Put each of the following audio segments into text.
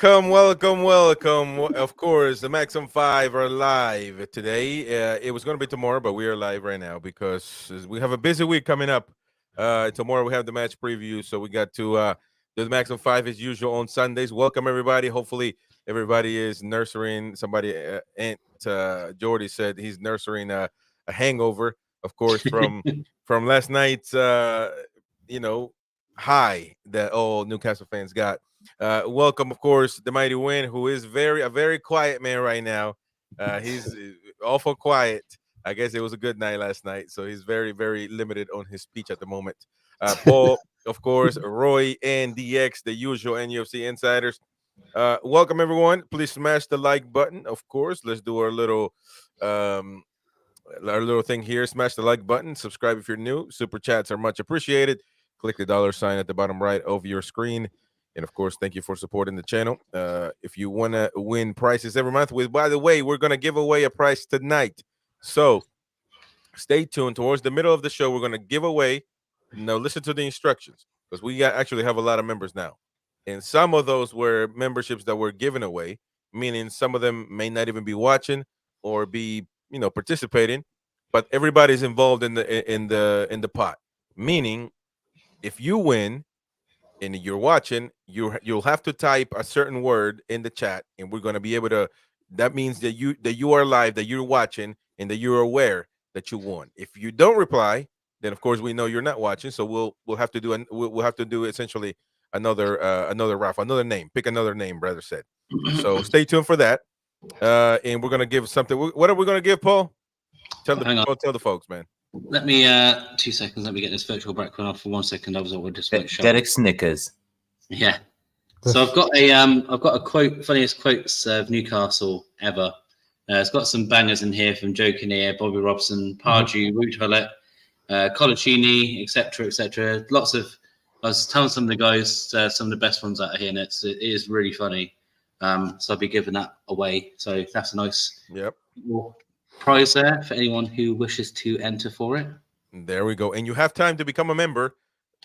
welcome. Of course, the Maximum 5 are live today. It was going to be tomorrow, but we are live right now because we have a busy week coming up. Tomorrow we have the match preview, so we got to do the Maximum 5 as usual on Sundays. Welcome, everybody. Hopefully, everybody is nursing. Somebody, Aunt Jordy said he's nursing a hangover, of course, from last night's, high that all Newcastle fans got. Welcome, of course, the mighty Win, who is a very quiet man right now. He's awful quiet. I guess it was a good night last night, so he's very, very limited on his speech at the moment. Paul, of course, Roy, and DX, the usual NUFC insiders. Welcome, everyone. Please smash the like button. Of course, let's do our little thing here. Smash the like button. Subscribe if you're new. Super chats are much appreciated. Click the $sign at the bottom right of your screen. And of course, thank you for supporting the channel. If you want to win prizes every month, by the way, we're going to give away a prize tonight. So stay tuned. Towards the middle of the show, we're going to give away. Now, listen to the instructions, because we actually have a lot of members now. And some of those were memberships that were given away, meaning some of them may not even be watching or be, participating, but everybody's involved in the pot. Meaning, if you win and you're watching, you'll have to type a certain word in the chat, and we're going to be able to. That means that you are live, that you're watching, and that you're aware that you won. If you don't reply, then of course we know you're not watching. So we'll have to do we'll have to do essentially another raffle, another name. Pick another name, brother said. So stay tuned for that. And we're gonna give something. What are we gonna give, Paul? Tell the folks, man. Let me 2 seconds. Let me get this virtual background off for 1 second. Otherwise, I would just make sure. Derek Snickers. Yeah. So I've got a quote, funniest quotes of Newcastle ever. It's got some bangers in here from Joe Kinnear, Bobby Robson, Pardew, Root Toilet, Colaccini, etc., etc. Lots of. I was telling some of the guys some of the best ones out of here, and it is really funny. So I'll be giving that away. So that's a nice. Yep. Prize there for anyone who wishes to enter for it. There we go. And you have time to become a member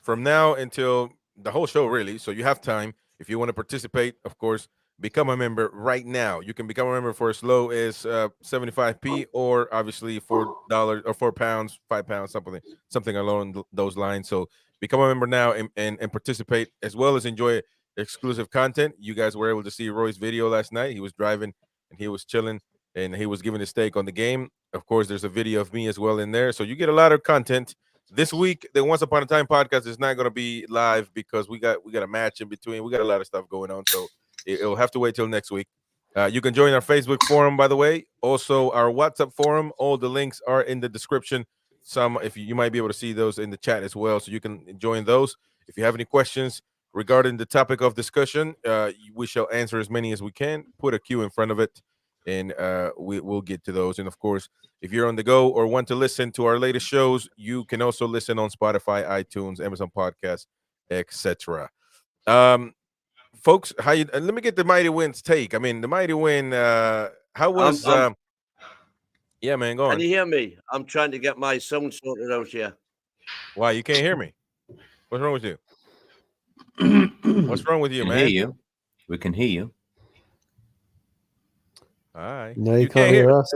from now until the whole show, really. So you have time. If you want to participate, of course, become a member right now. You can become a member for as low as 75p, or obviously $4 or £4, £5, something along those lines. So become a member now and participate, as well as enjoy exclusive content. You guys were able to see Roy's video last night. He was driving and he was chilling, and he was giving his take on the game. Of course, there's a video of me as well in there. So you get a lot of content. This week, the Once Upon a Time podcast is not going to be live because we got a match in between. We got a lot of stuff going on. So it'll have to wait till next week. You can join our Facebook forum, by the way. Also, our WhatsApp forum. All the links are in the description. If you might be able to see those in the chat as well. So you can join those. If you have any questions regarding the topic of discussion, we shall answer as many as we can. Put a Q in front of it, and we'll get to those. And of course, if you're on the go or want to listen to our latest shows, you can also listen on Spotify, iTunes, Amazon Podcasts, etc. Folks, let me get the Mighty Win's take. I mean, the Mighty Win, how was yeah, man, go on. Can you hear me? I'm trying to get my sound sorted out here. Why, you can't hear me? What's wrong with you? What's wrong with you, man? Hear you. We can hear you. All right. No, you can't hear us.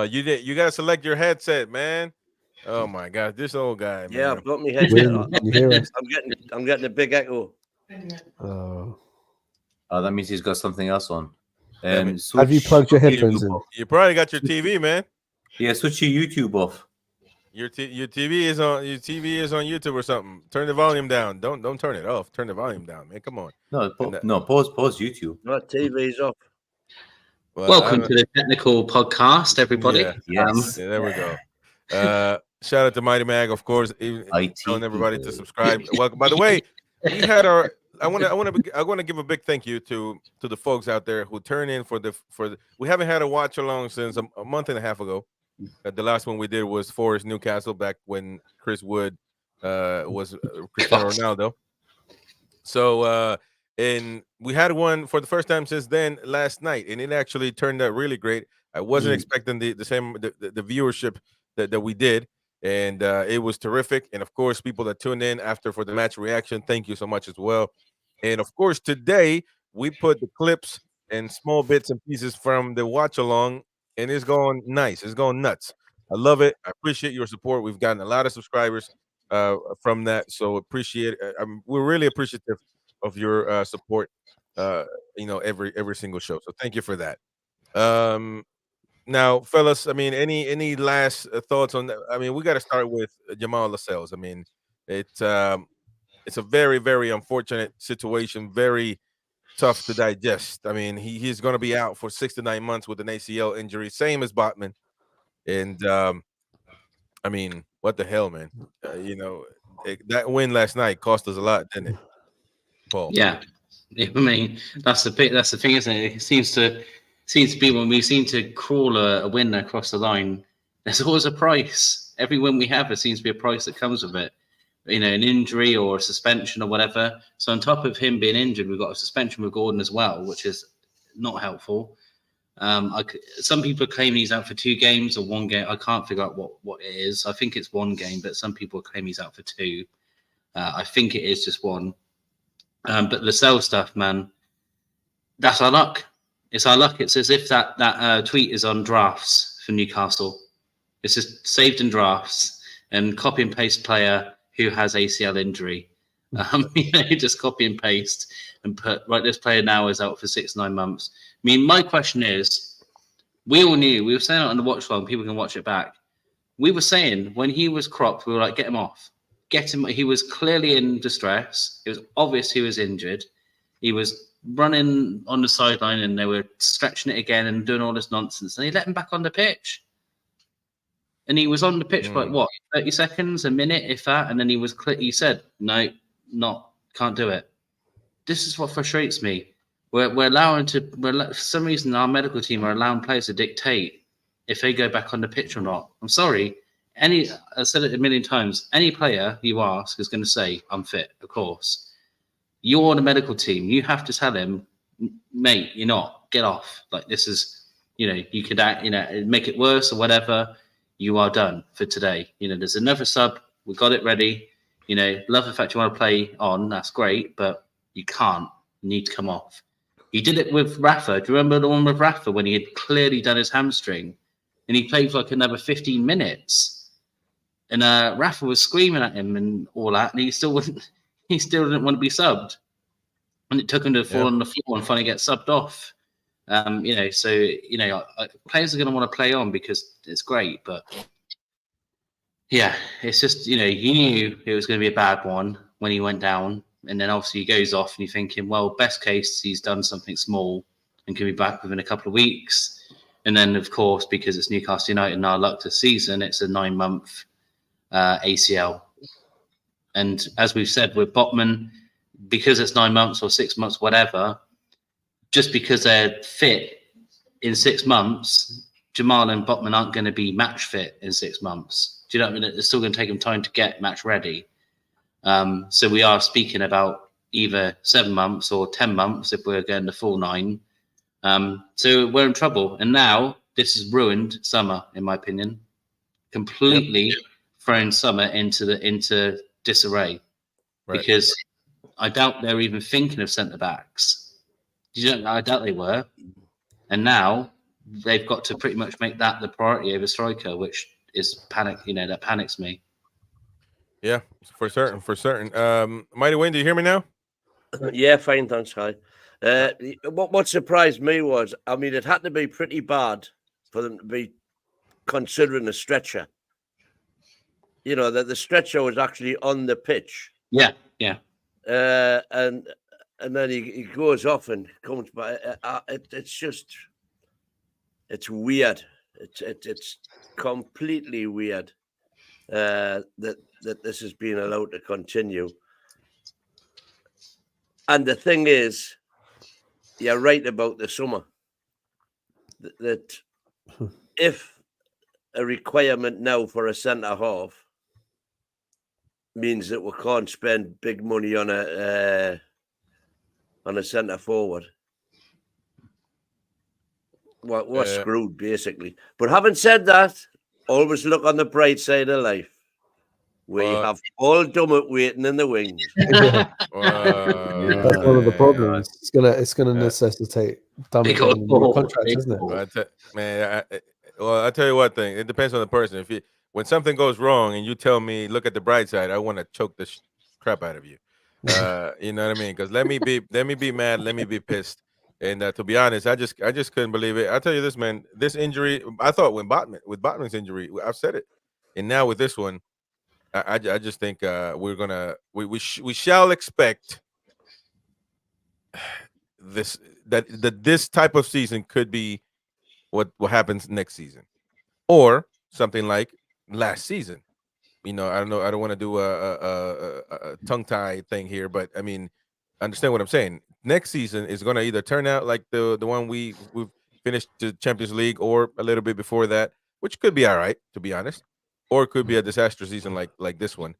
You gotta select your headset, man. Oh my God, this old guy, man. Yeah, I've got my headset on. You hear us? I'm getting a big echo. Oh, That means he's got something else on. have you plugged your headphones in? You probably got your TV, man. Yeah, switch your YouTube off. Your TV is on YouTube or something. Turn the volume down. Don't turn it off. Turn the volume down, man. Come on. Pause YouTube. My TV's off. Well, Welcome to the technical podcast, everybody. Yeah, yes. there we go. Shout out to Mighty Mag, of course. Telling everybody to subscribe. Welcome. By the way, we had our. I want to give a big thank you to the folks out there who turn in for the. We haven't had a watch along since a month and a half ago. The last one we did was Forest Newcastle, back when Chris Wood was Cristiano Ronaldo. So and we had one for the first time since then last night, and it actually turned out really great. I wasn't expecting the same viewership that we did, and it was terrific. And of course, people that tuned in after for the match reaction, thank you so much as well. And of course, today we put the clips and small bits and pieces from the watch along, and it's going nice. It's going nuts. I love it. I appreciate your support. We've gotten a lot of subscribers from that, so appreciate it. We're really appreciative of your support. Uh, every single show. So thank you for that. Um, Now, fellas, I mean, any last thoughts on that? I mean, we got to start with Jamal Lascelles. I mean, it's a very very unfortunate situation, very tough to digest. I mean, he's going to be out for 6 to 9 months with an ACL injury, same as Botman. And I mean, what the hell, man? That win last night cost us a lot, didn't it, Paul? Yeah, I mean that's the bit. That's the thing, isn't it? It seems to be when we seem to crawl a win across the line. There's always a price. Every win we have, there seems to be a price that comes with it. You know, an injury or a suspension or whatever. So on top of him being injured, we've got a suspension with Gordon as well, which is not helpful. Some people claim he's out for 2 games or 1 game. I can't figure out what it is. I think it's 1 game, but some people claim he's out for 2. I think it is just 1. But the sell stuff, man, that's our luck. It's our luck. It's as if that tweet is on drafts for Newcastle. It's just saved in drafts and copy and paste player who has ACL injury. You just copy and paste and put, right, this player now is out for 6-9 months. I mean, my question is, we all knew, we were saying it on the watch log, people can watch it back. We were saying when he was cropped, we were like, get him off. Get him. He was clearly in distress. It was obvious he was injured. He was running on the sideline and they were stretching it again and doing all this nonsense. And he let him back on the pitch. And he was on the pitch for like, what, 30 seconds, a minute, if that. And then he was he said, no, can't do it. This is what frustrates me. We're for some reason, our medical team are allowing players to dictate if they go back on the pitch or not. I'm sorry. I said it a million times. Any player you ask is going to say, I'm fit, of course. You're on the medical team. You have to tell him, mate, you're not. Get off. Like, this is, you could act, make it worse or whatever. You are done for today. There's another sub. We got it ready. Love the fact you want to play on. That's great, but you can't. You need to come off. He did it with Rafa. Do you remember the one with Rafa when he had clearly done his hamstring and he played for like another 15 minutes? And Rafa was screaming at him and all that, and he still didn't want to be subbed. And it took him to fall on the floor and finally get subbed off. Players are going to want to play on because it's great, but yeah, it's just, you knew it was going to be a bad one when he went down. And then obviously he goes off and you're thinking, well, best case, he's done something small and can be back within a couple of weeks. And then, of course, because it's Newcastle United and our luck this season, it's a 9-month ACL. And as we've said with Botman, because it's 9 months or 6 months, whatever, just because they're fit in 6 months, Jamal and Botman aren't going to be match fit in 6 months. Do you know what I mean? It's still going to take them time to get match ready. So we are speaking about either 7 months or 10 months if we're going the full 9. So we're in trouble. And now this has ruined summer, in my opinion. Completely thrown summer into disarray. Right. Because I doubt they're even thinking of centre backs. I doubt they were. And now they've got to pretty much make that the priority over striker, which is panic. That panics me. Yeah, for certain. Mighty Wayne, do you hear me now? Yeah, fine, thanks, Kai. What surprised me was, I mean, it had to be pretty bad for them to be considering a stretcher. That the stretcher was actually on the pitch. Yeah. And then he goes off and comes back. It's weird. It's completely weird that this has been allowed to continue. And the thing is, you're right about the summer. That if a requirement now for a centre half means that we can't spend big money on a centre forward, well, we're screwed basically. But having said that, always look on the bright side of life. We have Paul Dummett waiting in the wings. Yeah. That's one of the problems. It's gonna necessitate Dummett getting a new contract, isn't it? I'll tell you one thing. It depends on the person. When something goes wrong and you tell me, look at the bright side, I want to choke the crap out of you. You know what I mean? Because let me be mad, let me be pissed. And to be honest, I just couldn't believe it. I'll tell you this, man. This injury, I thought with Botman's injury, I've said it, and now with this one, I just think we shall expect this type of season could be what happens next season, or something like last season. I don't want to do a tongue tie thing here, but I mean, understand what I'm saying. Next season is going to either turn out like the one we've finished the Champions League, or a little bit before that, which could be all right, to be honest, or it could be a disastrous season like this one,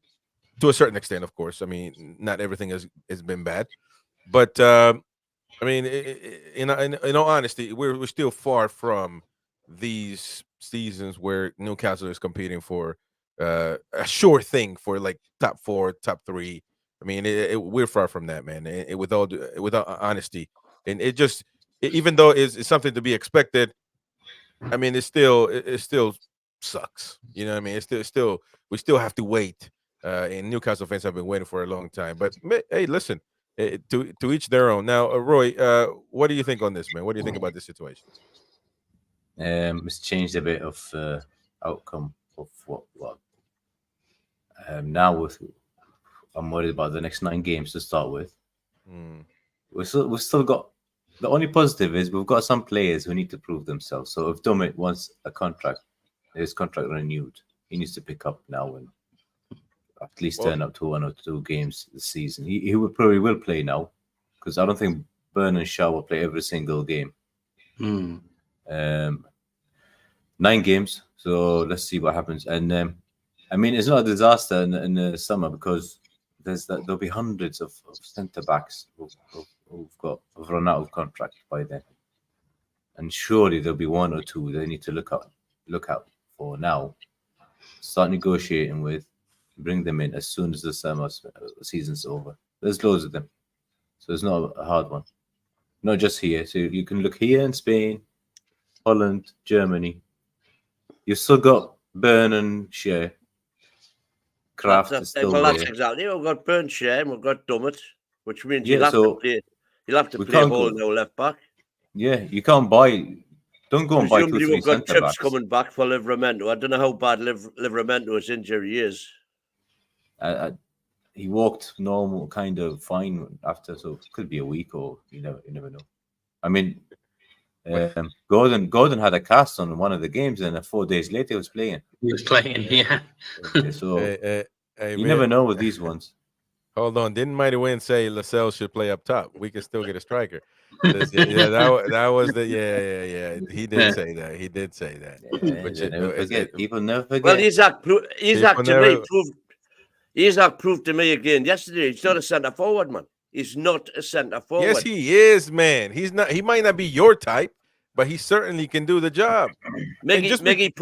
to a certain extent, of course. I mean, not everything has been bad, but I mean, in all honesty, we're still far from these seasons where Newcastle is competing for a sure thing for like top 4, top 3. I mean, we're far from that, man. With all honesty, and even though it's something to be expected, I mean, it still sucks. You know what I mean? We still have to wait. And Newcastle fans have been waiting for a long time. But hey, listen. To each their own. Now, Roy, what do you think on this, man? What do you think about this situation? It's changed a bit of outcome of what. Now I'm worried about the next 9 games to start with. We've still got, the only positive is we've got some players who need to prove themselves. So if Dummett wants his contract renewed, he needs to pick up now and at least turn up to 1 or 2 games this season. He probably will play now, because I don't think Burn and Shaw will play every single game. 9 games, so let's see what happens. And I mean, it's not a disaster in the summer, because there'll be hundreds of centre backs who've run out of contract by then, and surely there'll be 1 or 2 they need to look out for now. Start negotiating with. Bring them in as soon as the summer season's over. There's loads of them, so it's not a hard one. Not just here. So you can look here in Spain, Holland, Germany. You've still got Burn and Shea. Kraft is still there. That's exactly. We've got Burn, Shea, and we've got Dummett, which means you'll have to play Hall now left back. Yeah, you can't buy. Don't go and buy 2 or 3 we've got centre Chips backs. coming back for Livramento. I don't know how bad Livramento's injury is. He walked normal, kind of fine after, so it could be a week, or you never know. I mean, Gordon had a cast on one of the games, and 4 days later he was playing. Yeah. So you never know with these ones. Hold on, didn't Mighty Win say Lascelles should play up top? We can still get a striker. That was the yeah. He did say that. He did say that. But people never forget. Well, Isaac proved to me again yesterday he's not a centre forward, man. He's not a centre forward. Yes, he is, man. He's not. He might not be your type, but he certainly can do the job. Miggy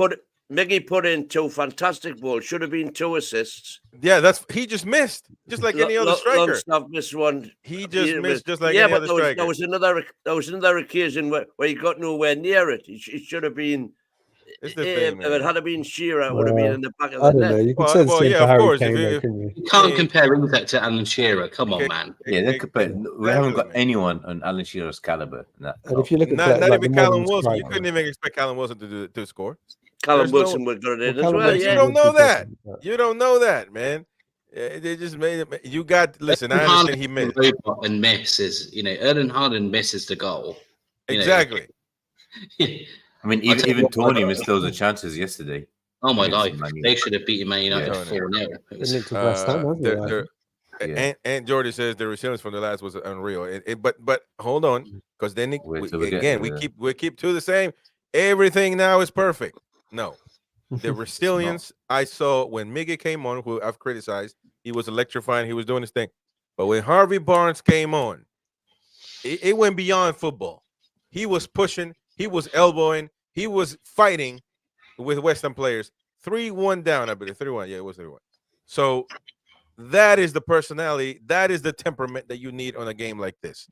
put in 2 fantastic balls. Should have been 2 assists. Yeah, he just missed, just like any other striker. Longstaff missed one. He just missed, just like any other striker. There was another occasion where he got nowhere near it. He should have been. If it had been Shearer, it would have been in the back of the net. I don't know. You can say the same for Harry Kane, though, couldn't you? You can't compare Isaac to Alan Shearer. Come on, man. Yeah, they compare. We haven't got anyone on Alan Shearer's caliber. And if you look at not even Callum Wilson, you couldn't even expect Callum Wilson to score. Callum Wilson would got it in as well. You don't know that. You don't know that, man. They just made it. You got listen. I understand he missed and misses. Erling Haaland misses the goal. Exactly. I mean, even Tony missed loads of chances yesterday. Oh my God, they should have beaten Man United 4-0. And Jordy says the resilience from the last was unreal. But hold on, because then we keep to the same. Everything now is perfect. No, the resilience I saw when Miggy came on, who I've criticized, he was electrifying, he was doing his thing. But when Harvey Barnes came on, it went beyond football. He was pushing, he was elbowing, he was fighting with West Ham players. 3-1 down, I believe. 3-1. Yeah, it was 3-1. So that is the personality, that is the temperament that you need on a game like this.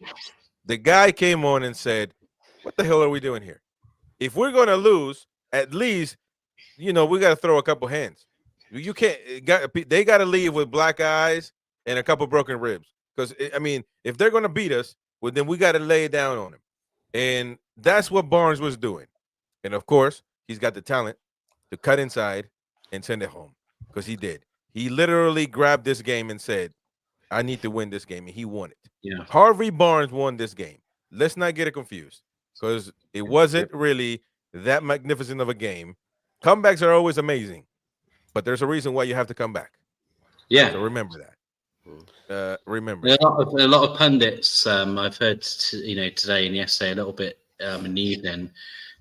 The guy came on and said, "What the hell are we doing here? If we're going to lose, at least, we got to throw a couple hands. You can't. They got to leave with black eyes and a couple broken ribs. Because I mean, if they're going to beat us, well, then we got to lay it down on them." And that's what Barnes was doing. And of course, he's got the talent to cut inside and send it home, because he did. He literally grabbed this game and said, "I need to win this game," and he won it. Yeah. Harvey Barnes won this game. Let's not get it confused, because it wasn't really that magnificent of a game. Comebacks are always amazing, but there's a reason why you have to come back. Yeah. So remember that. Remember. A lot of pundits I've heard today and yesterday a little bit in the evening,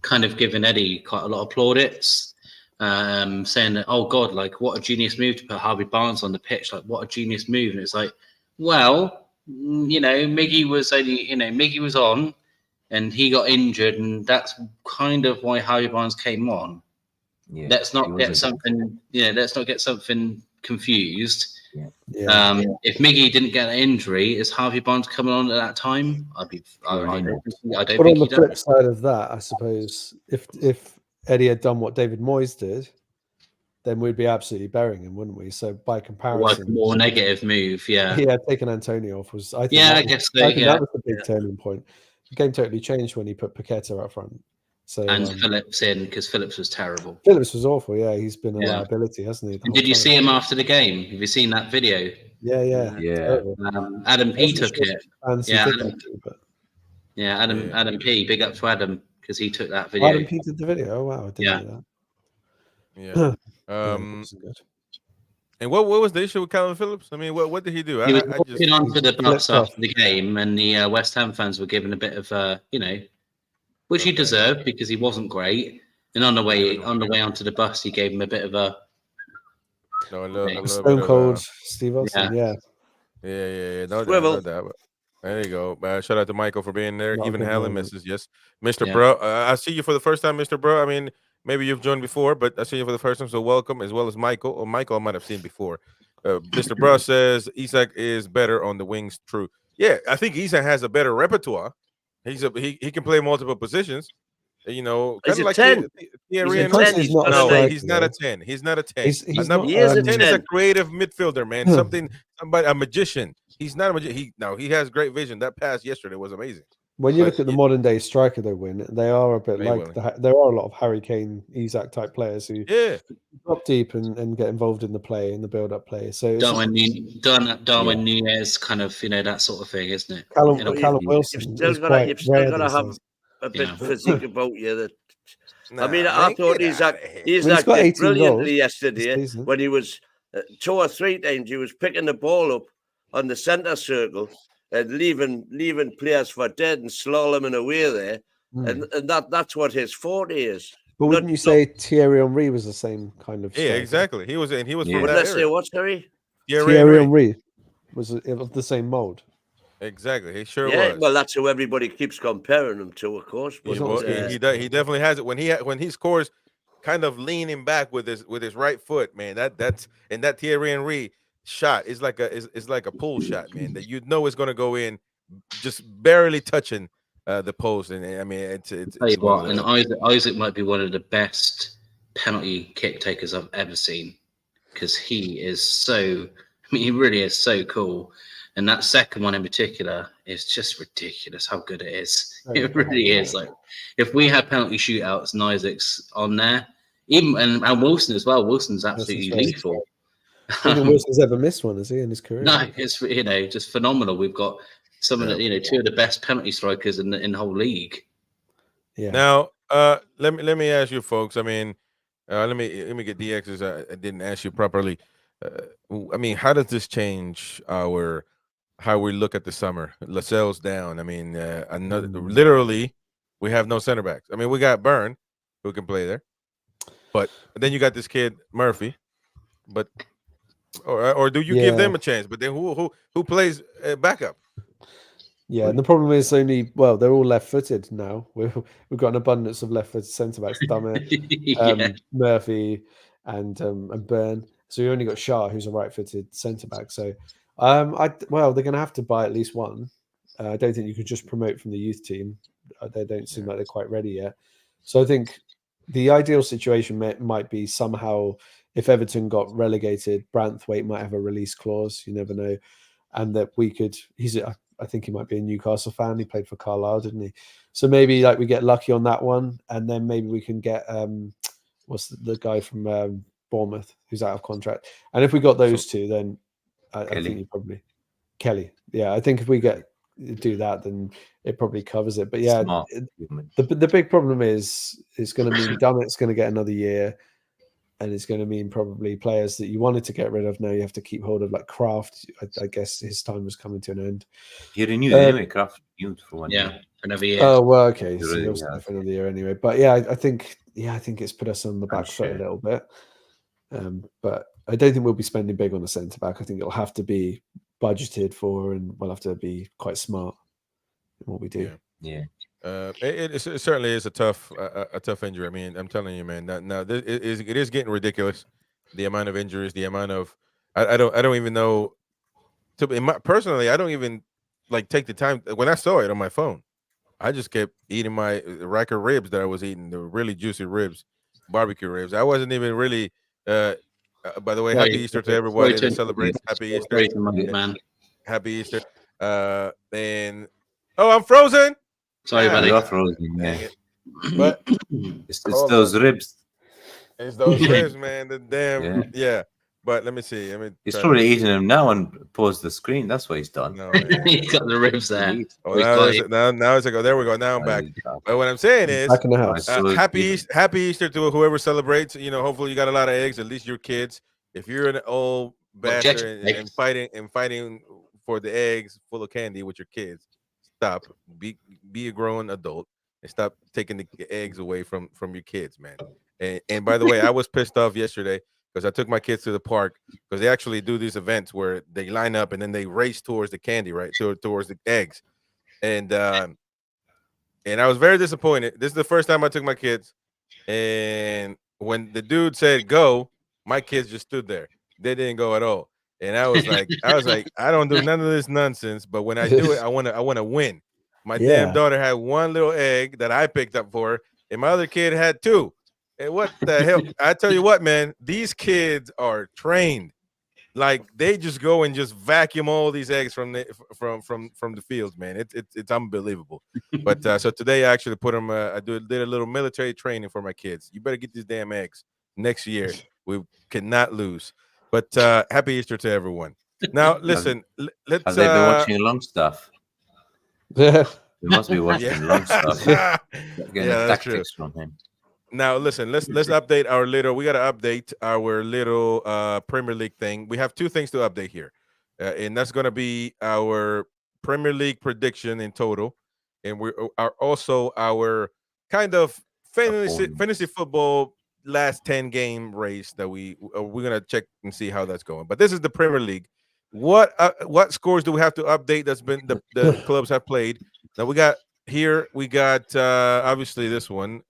kind of giving Eddie quite a lot of plaudits, saying that, "Oh God, like what a genius move to put Harvey Barnes on the pitch! Like what a genius move!" And it's like, well, Miggy was on, and he got injured, and that's kind of why Harvey Barnes came on. Yeah, let's not get something confused. Yeah. If Miggy didn't get an injury, is Harvey Barnes coming on at that time? I don't But think on the he flip does. side of that, I suppose if Eddie had done what David Moyes did, then we'd be absolutely burying him, wouldn't we? So by comparison, More negative move, yeah. Yeah, taking Antonio off was, I think, Yeah, that I was, guess so, I think yeah. that was the big turning point. The game totally changed when he put Paqueta up front. So And Phillips in, because Phillips was terrible. Phillips was awful. Yeah, he's been a Yeah. liability, hasn't he? the And whole did you time? see him after the game? Have you seen that video? Yeah. Terrible. Adam P Wasn't took sure it. fans who Yeah, did Adam, that too, but Adam P. Big up to Adam, because he took that video. Adam P did the video. Oh wow, I didn't know that. Yeah. Yeah, it wasn't good. And what was the issue with Calvin Phillips? I mean, what did he do? He was I just walking onto the bus flipped off. after the game, and the West Ham fans were giving a bit of, which he deserved because he wasn't great. And on the way onto the bus, he gave him a bit of a Stone Cold Steve Austin. Yeah. No doubt. There you go. Shout out to Michael for being there. Not Even good Helen moment. misses. Yes, Mr. Yeah. Bro. I see you for the first time, Mr. Bro. I mean, maybe you've joined before, but I see you for the first time. So welcome, as well as Michael. Or Michael, I might have seen before. Mr. Bro says Isak is better on the wings. True. Yeah, I think Isak has a better repertoire. He can play multiple positions. He's kind a of like 10. Thierry He's a Henry. 10. He's not a No, striker, he's not a 10. He's not a 10. He's not, He is a 10 is a 10. creative midfielder, man. Somebody, a magician. He's not a magician. He has great vision. That pass yesterday was amazing. When you look at the modern day striker they win, they are a bit Very like there are a lot of Harry Kane, Isak type players who drop deep and get involved in the play, in the build up play. So Darwin Nunez, kind of, that sort of thing, isn't it? Callum Wilson. You've still got to have a bit of physique about you. I thought Isak did brilliantly yesterday when he was 2 or 3 times he was picking the ball up on the centre circle and leaving players for dead and slaloming away there, and that's what his forte is. But wouldn't you say Thierry Henry was the same kind of striker? Yeah, exactly. He was from that Let's era. say what, sorry? Thierry Henry was of the same mold. Exactly, he sure was. Well, that's who everybody keeps comparing him to, of course. But, he definitely has it when he scores, kind of leaning back with his right foot, man. That Thierry Henry shot is like a pull shot, man. That it's going to go in, just barely touching the post. And I mean, it's tell you what, and Isaac might be one of the best penalty kick takers I've ever seen, because he is so. I mean, he really is so cool. And that second one in particular is just ridiculous how good it is. It really is. Like, if we had penalty shootouts and Isaac's on there, even and Wilson as well. Wilson's absolutely lethal. Wilson's ever missed one, has he, in his career? No, it's just phenomenal. We've got some of the two of the best penalty strikers in the whole league. Yeah. Now, let me ask you, folks. I mean, let me get DX's. I didn't ask you properly. I mean, how does this change how we look at the summer? Lascelles down. I mean, literally, we have no center backs. I mean, we got Byrne, who can play there, but then you got this kid Murphy. But or do you give them a chance? But then who plays backup? Yeah, and the problem is they're all left-footed now. We've got an abundance of left-footed centre backs, Dummett, Murphy, and Byrne. So you only got Shah, who's a right-footed centre back. So, they're going to have to buy at least one. I don't think you could just promote from the youth team. They don't seem like they're quite ready yet. So I think the ideal situation might be somehow if Everton got relegated, Branthwaite might have a release clause. You never know, and that we could. I think he might be a Newcastle fan. He played for Carlisle, didn't he? So maybe like we get lucky on that one, and then maybe we can get what's the guy from Bournemouth who's out of contract. And if we got those two, then I think you probably Kelly. Yeah, I think if we do that, then it probably covers it. But yeah, the big problem is it's going to mean Dummett's going to get another year, and it's going to mean probably players that you wanted to get rid of now you have to keep hold of, like Kraft. I guess his time was coming to an end. He renewed anyway. Kraft renewed for 1 year. Another year. Oh well, okay, so he'll stay for another year anyway. But yeah, I think it's put us on the back foot a little bit. But I don't think we'll be spending big on the centre back. I think it'll have to be budgeted for, and we'll have to be quite smart in what we do. Yeah. It certainly is a tough injury. I mean, I'm telling you, man. Now it is getting ridiculous. The amount of injuries, the amount of I don't even know. Personally, I don't even like take the time when I saw it on my phone. I just kept eating my rack of ribs that I was eating, the really juicy ribs, barbecue ribs. I wasn't even really. By the way, happy Easter to everybody that celebrates. Happy Easter, man. Happy Easter. And I'm frozen. Sorry, buddy. You're frozen, yeah. But it's those ribs. It's those ribs, man. The damn yeah. But let me see. He's probably eating them now and paused the screen. That's what he's done. No, He's got the ribs there. Oh, now it's like, there we go. Now I'm back. But what I'm saying is, back in the house. Happy Easter to whoever celebrates. You know, hopefully you got a lot of eggs. At least your kids. If you're an old bastard and fighting for the eggs full of candy with your kids, stop. Be a grown adult and stop taking the eggs away from your kids, man. And by the way, I was pissed off yesterday because I took my kids to the park because they actually do these events where they line up and then they race towards the candy, right? Towards the eggs. And I was very disappointed. This is the first time I took my kids. And when the dude said go, my kids just stood there. They didn't go at all. And I was like, I don't do none of this nonsense. But when I do it, I want to win. My damn daughter had one little egg that I picked up for her, and my other kid had two. And what the hell? I tell you what, man, these kids are trained. Like they just go and just vacuum all these eggs from the fields, man. It's unbelievable. But so today I actually put them. I did a little military training for my kids. You better get these damn eggs next year. We cannot lose. But happy Easter to everyone. Now listen, let's. Have they been watching long stuff? They must be watching long stuff. Getting that's tactics true. from him. Now listen, let's update our little. We got to update our little Premier League thing. We have two things to update here, and that's going to be our Premier League prediction in total, and we are also our kind of fantasy football last 10 game race that we're going to check and see how that's going. But this is the Premier League. What scores do we have to update? That's been the clubs have played. Now we got obviously this one.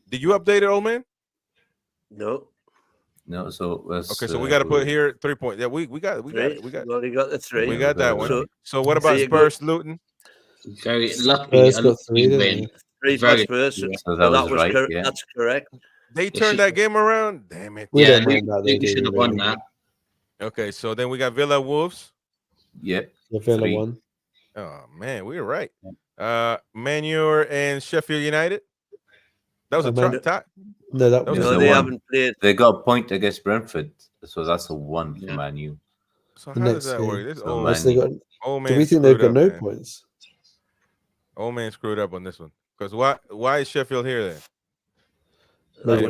Did you update it, old man? No. So okay. So we got to put here 3 points. Yeah, we got it. Well, you got the three. We got that one. So what about Spurs, Luton? Very lucky. Three for Spurs. So that was right. That's correct. They turned that game around. Damn it. Yeah, you should have won that. Okay, so then we got Villa Wolves. Yep. The Villa one. Oh man, we were right. Man U and Sheffield United. That was a tie. No, that was they haven't played. They got a point against Brentford, so that's a 1 for Man U. So how does that work? This old man. Do we think they've got no points? Old man screwed up on this one. Because why is Sheffield here then? Okay,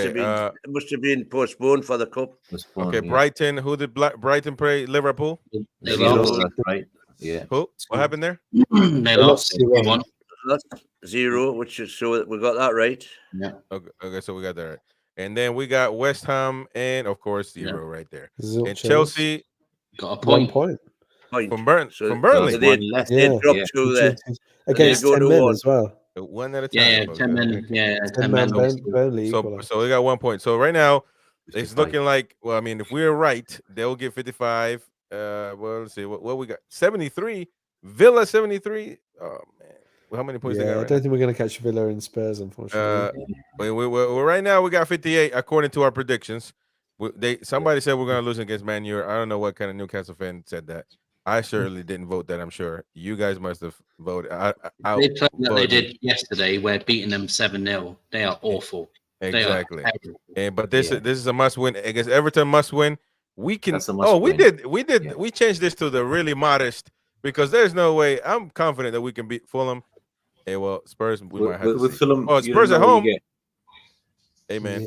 it must have been postponed for the cup. Okay, Brighton. Who did Brighton play? Liverpool. They lost. That's right. Yeah. Who? What happened there? They lost 1. That's 0, which is so we got that right. Yeah. Okay, so we got that right. And then we got West Ham and of course 0 right there. And Chelsea got a point. 1 point. From Burnley. They dropped 2 there against 10 men as well. 1 at a time. Yeah, 10 men. Yeah, 10 men. Burnley. So we got 1 point. So right now, It's 55. looking like, well, I mean, if we're right, they'll get 55. Well, let's see what we got. 73. Villa 73. Oh man, well, how many points they got Yeah, I right don't think we're going to catch Villa and Spurs, now? unfortunately. We're right now we got 58 according to our predictions. Somebody said we're gonna lose against Man U. I don't know what kind of Newcastle fan said that. I certainly didn't vote that. I'm sure you guys must have voted. They played that they voted me. did yesterday, where beating them 7-0. They are awful. Exactly. They are terrible. But this is a must win against Everton. Must win. We can. That's a must Oh, win. Yeah. we changed this to the really modest because there's no way. I'm confident that we can beat Fulham. Hey, well, Spurs we might have to With see. Fulham, Oh, you Spurs don't at know what you home. get. Hey man,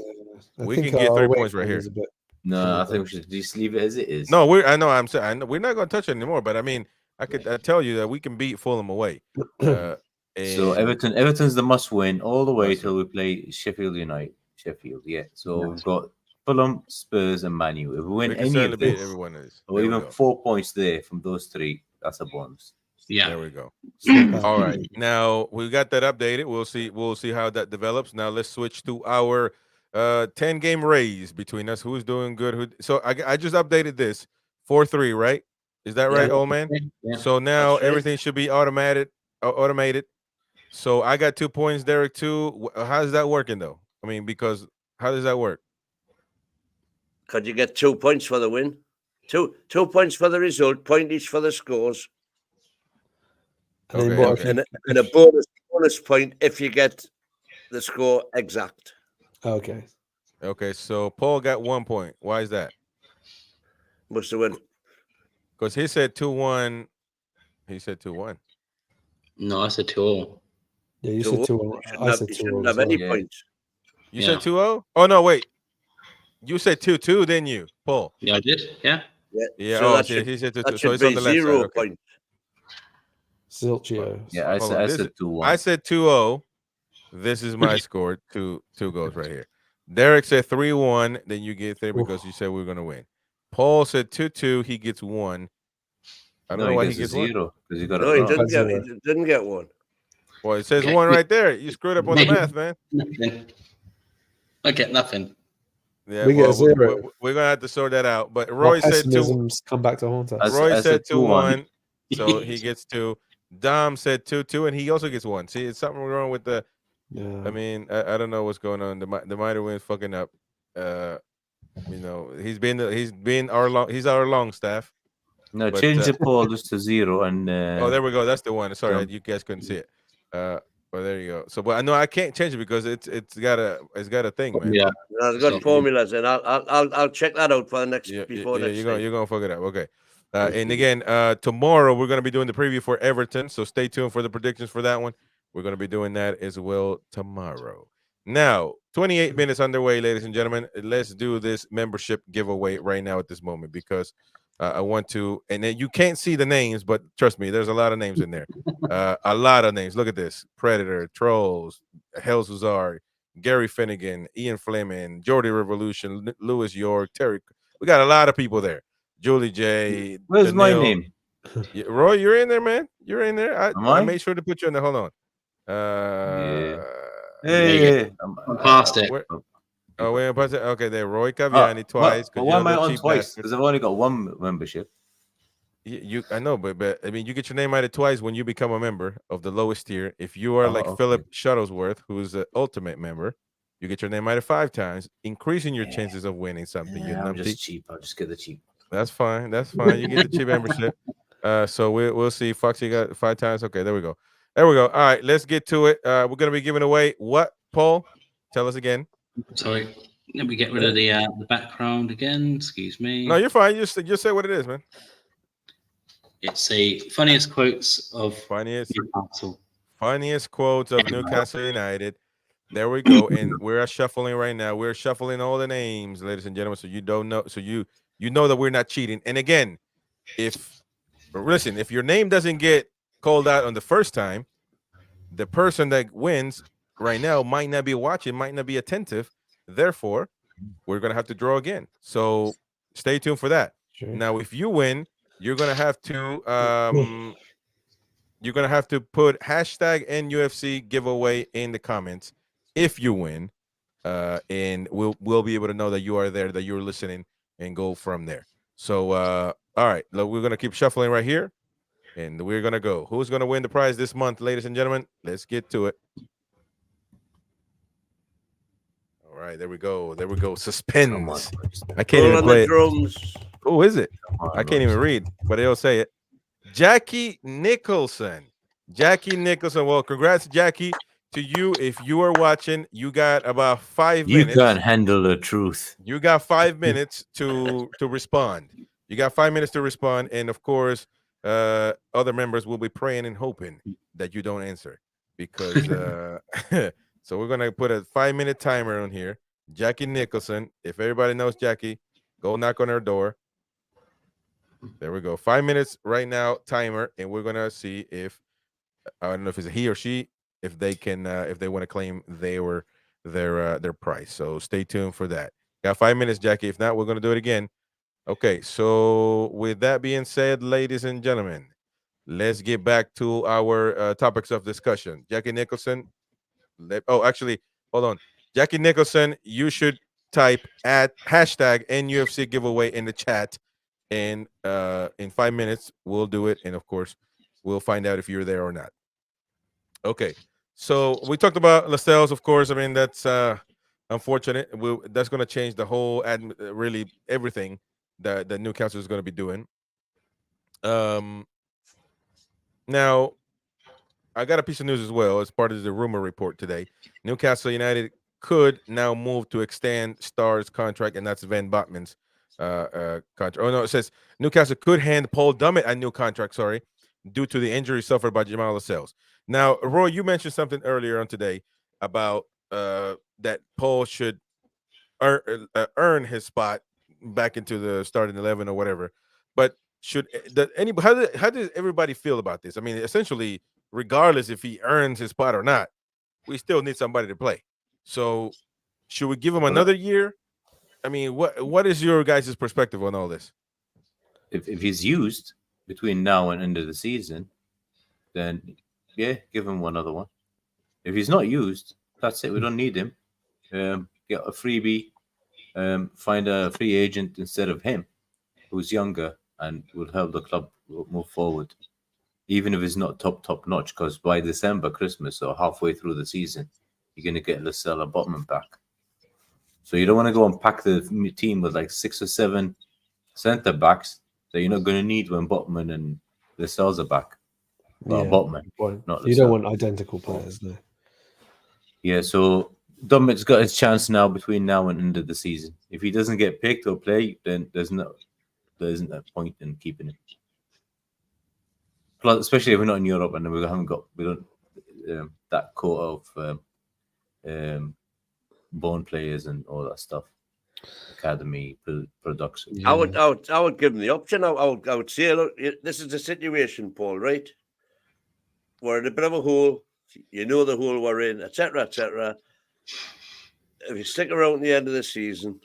I we think can get our 3 away points right form here. is a bit No, funny, I though. think we should just leave it as it is. No, I know. I'm saying we're not going to touch it anymore. But I mean, I tell you that we can beat Fulham away. So And Everton's the must win all the way Must till we play Sheffield United. Sheffield, yeah. So we've got Fulham, Spurs, and Man U. If we win we can any certainly of beat this, every one of these. or There we even go. 4 points there from those three, that's a bonus. Yeah. There we go. It's not bad. All right. Now we got that updated. We'll see how that develops. Now let's switch to our 10-game raise between us. Who's doing good? So I just updated this 4-3, right? Is that right, Yeah. old man? Yeah. So now That's right. everything should be automated. So I got 2 points, Derek 2. How's that working though? I mean, because how does that work? Could you get 2 points for the win? 2 points for the result, point each for the scores, And then Okay, what okay. and a bonus point if you get the score exact. Okay. Okay, so Paul got 1 point. Why is that? Must have win. Because he said 2-1. He said 2-1. No, I said 2-all. Yeah, you 2-0. said 2. You shouldn't I have, said you 2 shouldn't as have any well. Yeah. points. You Yeah. said 2-0? Oh no, wait. You said 2-2, didn't you, Paul? Yeah, I did. Yeah. Yeah. Yeah. So that see, should, he said 2-2. that So should it's on be the left side. 0 Okay. points. Zilchio. Yeah, I Hold said on, I this said is- 2-1. I said 2-0. This is my score. Two goals right here. Derek said 3-1. Then you get 3 because you said we were gonna win. Paul said 2-2. He gets 1. I don't No, know he why gets he a gets 1. 0 because he got No, it he wrong. didn't get. 0. He didn't get 1. Well, it says Okay. 1 right there. You screwed up on the math, man. Nothing. I get nothing. Yeah, We get a well, 0. we're gonna have to sort that out. But Our Roy said 2. pessimism's come back to haunt us. Roy I said said 2-1. 2-1, so he gets 2. Dom said 2-2, and he also gets 1. See, it's something wrong with the. Yeah. I mean, I don't know what's going on. The Mighty Wind's fucking up. He's our long staff. No, But, change the Paul just to 0 and Oh, there we go. That's the one. Sorry, Dom. you guys couldn't see it. Well, there you go. So, but I know I can't change it because it's got a thing, man. Yeah. I've got So- formulas, and I'll check that out for the next before next. You're gonna fuck it up. Okay. And again, tomorrow we're gonna be doing the preview for Everton, so stay tuned for the predictions for that one. We're gonna be doing that as well tomorrow. Now, 28 minutes underway, ladies and gentlemen. Let's do this membership giveaway right now at this moment because I want to. And then you can't see the names, but trust me, there's a lot of names in there. A lot of names. Look at this: Predator, Trolls, Hell Suzar, Gary Finnegan, Ian Fleming, Jordy Revolution, Lewis York, Terry. We got a lot of people there. Julie J. where's my Daniil. name? Yeah, Roy, you're in there, man. You're in there. Am I I? made sure to put you in there. Hold on. Yeah. I'm past it. Oh, wait, okay, there. Roy Caviani twice. But why am I on cheap twice? bastard. Because I've only got 1 membership. I know, but I mean, you get your name added twice when you become a member of the lowest tier. If you are like okay. Philip Shuttlesworth, who's the ultimate member, you get your name added 5 times, increasing your chances of winning something. You Yeah, I'm numpty. just cheap. I'll just get the cheap. That's fine. That's fine. You get the cheap membership. So we'll see. Foxy got 5 times. Okay, there we go. There we go. All right, let's get to it. We're gonna be giving away what, Paul? Tell us again. Sorry. Let me get rid of the background again. Excuse me. No, you're fine. Just say what it is, man. It's a funniest quotes of Funniest Newcastle. quotes of Newcastle United. There we go. And we're shuffling right now. We're shuffling all the names, ladies and gentlemen. So you don't know. So you know that we're not cheating. And again, if your name doesn't get called out on the first time, the person that wins right now might not be watching, might not be attentive. Therefore, we're gonna have to draw again. So stay tuned for that. Sure. Now, if you win, you're gonna have to put hashtag NUFC giveaway in the comments if you win. and we'll be able to know that you are there, that you're listening, and go from there. So, all right, look, we're gonna keep shuffling right here, and we're gonna go. Who's gonna win the prize this month, ladies and gentlemen? Let's get to it. All right, there we go. There we go. Come on, Suspense. Royce. I can't even Roll on play the it. drums. Who is it? Come on, I can't even Royce. read, but they'll say it. Jackie Nicholson. Jackie Nicholson. Well, congrats, Jackie, to you. If you are watching, you got about 5 You minutes. can't handle the truth. You got 5 minutes to respond. You got 5 minutes to respond, and of course, other members will be praying and hoping that you don't answer, because so we're gonna put a 5-minute timer on here. Jackie Nicholson. If everybody knows Jackie, go knock on her door. There we go. 5 minutes right now, timer, and we're gonna see if I don't know if it's a he or she, if they can, if they want to claim their price. So stay tuned for that. Got 5 minutes, Jackie. If not, we're gonna do it again. Okay. So with that being said, ladies and gentlemen, let's get back to our topics of discussion. Jackie Nicholson. Actually, hold on. Jackie Nicholson, you should type at hashtag NUFC giveaway in the chat, and in 5 minutes we'll do it, and of course we'll find out if you're there or not. Okay, so we talked about Lascelles, of course. I mean, that's unfortunate. That's going to change the whole really everything that Newcastle is going to be doing. Now I got a piece of news as well as part of the Rumour Report today. Newcastle United could now move to extend Star's contract, and that's Van Botman's contract. Oh no, it says Newcastle could hand Paul Dummett a new contract, sorry, due to the injury suffered by Jamal Lascelles. Now, Roy, you mentioned something earlier on today about that Paul should earn his spot back into the starting 11 or whatever. But should how does everybody feel about this? I mean, essentially, regardless if he earns his spot or not, we still need somebody to play. So should we give him another year? I mean, what is your guys' perspective on all this? If he's used between now and end of the season, then yeah, give him another one. If he's not used, that's it. We don't need him. Get a freebie. Find a free agent instead of him, who's younger and will help the club move forward. Even if it's not top notch, because by December, Christmas, or halfway through the season, you're going to get Lascelles or Botman back. So you don't want to go and pack the team with like 6 or 7 centre backs that you're not going to need when Botman and Lascelles are back. Well, Botman, not you don't Lascelles. want identical players, no. Yeah, so Dummett's got his chance now between now and end of the season. If he doesn't get picked or play, then there isn't a point in keeping him. Plus, especially if we're not in Europe and we don't that core of born players and all that stuff, academy production. Yeah. I would give him the option. I would say, look, this is the situation, Paul. Right, we're in a bit of a hole. You know the hole we're in, etc., etc. If you stick around the end of the season,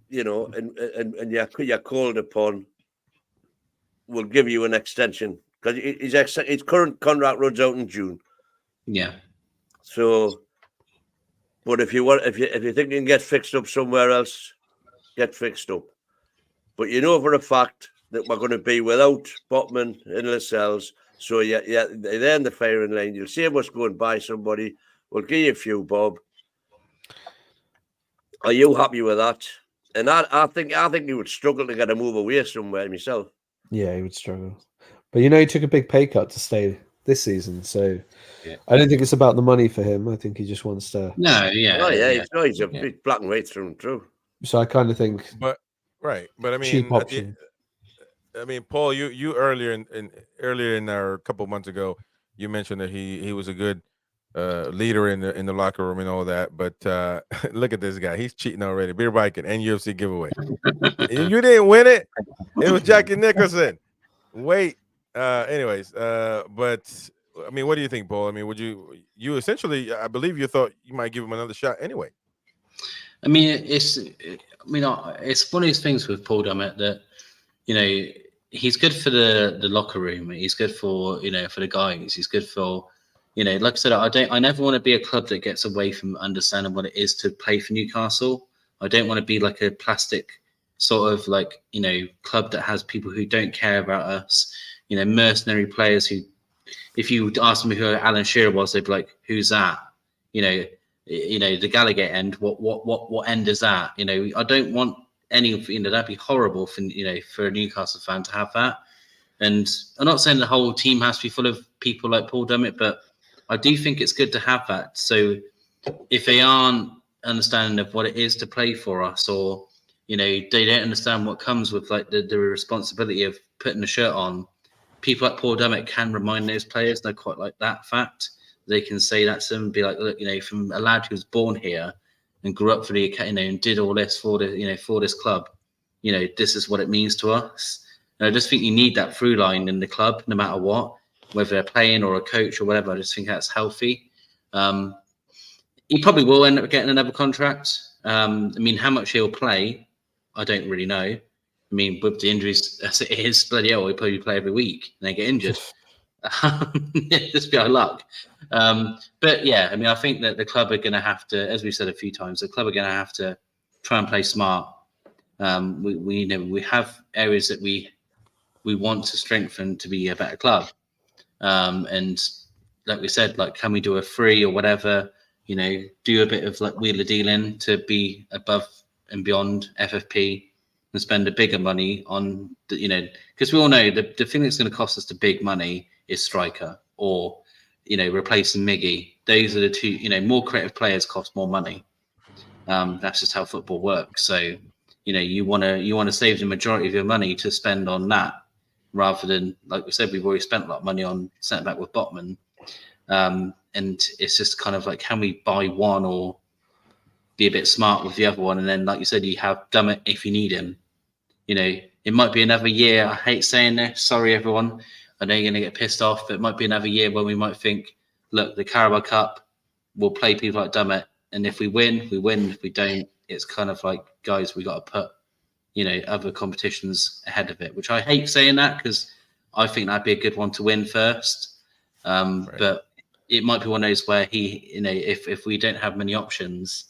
you know, and you're called upon, we'll give you an extension because his current contract runs out in June. Yeah. So, but if you think you can get fixed up somewhere else, get fixed up. But you know for a fact that we're going to be without Botman and Lascelles. So they're in the firing line. You'll see what's going by somebody. We'll give you a few, Bob. Are you happy with that? And I think you would struggle to get a move away somewhere myself. Yeah, he would struggle. But you know, he took a big pay cut to stay this season, so Yeah. I don't think it's about the money for him. I think he just wants to. No, yeah. Oh yeah, yeah. he's a big black and white through and through. So I kind of think, But I mean, cheap option. I mean, Paul, you earlier in our couple months ago, you mentioned that he was a good leader in the locker room and all that. But look at this guy; he's cheating already. Beer biking and UFC giveaway. You didn't win it. It was Jackie Nicholson. Wait. Anyways, but I mean, what do you think, Paul? I mean, would you essentially? I believe you thought you might give him another shot anyway. I mean, it's one of these things with Paul Dummett that, you know, he's good for the locker room. He's good for, you know, for the guys. He's good for, You know, like I said, I never want to be a club that gets away from understanding what it is to play for Newcastle. I don't want to be like a plastic sort of like, you know, club that has people who don't care about us, you know, mercenary players who, if you ask me who Alan Shearer was, they'd be like, who's that? You know, the Gallagher end, what end is that? You know, I don't want any of, you know, that'd be horrible for, you know, for a Newcastle fan to have that. And I'm not saying the whole team has to be full of people like Paul Dummett, but I do think it's good to have that. So if they aren't understanding of what it is to play for us, or, you know, they don't understand what comes with like the responsibility of putting the shirt on, people like Paul Dummett can remind those players they're quite like that fact. They can say that to them and be like, look, you know, from a lad who was born here and grew up for the, you know, and did all this for the, you know, for this club, you know, this is what it means to us. And I just think you need that through line in the club, no matter what, whether they're playing or a coach or whatever. I just think that's healthy. He probably will end up getting another contract. I mean, how much he'll play, I don't really know. I mean, with the injuries as it is, bloody hell, he'll probably play every week and they get injured. Just be our luck. But yeah, I mean, I think that the club are going to have to, as we said a few times, the club are going to have to try and play smart. We you know, we have areas that we want to strengthen to be a better club. And like we said, like, can we do a free or whatever, you know, do a bit of like wheeler dealing to be above and beyond FFP and spend a bigger money on, the, you know, because we all know the thing that's going to cost us the big money is striker or, you know, replacing Miggy. Those are the two, you know, more creative players cost more money. That's just how football works. So, you know, you want to save the majority of your money to spend on that, rather than, like we said, we've already spent a lot of money on centre back with Botman. And it's just kind of like, can we buy one or be a bit smart with the other one? And then, like you said, you have Dummett if you need him. You know, it might be another year. I hate saying this. Sorry, everyone. I know you're going to get pissed off, but it might be another year when we might think, look, the Carabao Cup will play people like Dummett. And if we win, we win. If we don't, it's kind of like, guys, we got to put, you know, other competitions ahead of it, which I hate saying that because I think that'd be a good one to win first. Right. But it might be one of those where he, you know, if we don't have many options,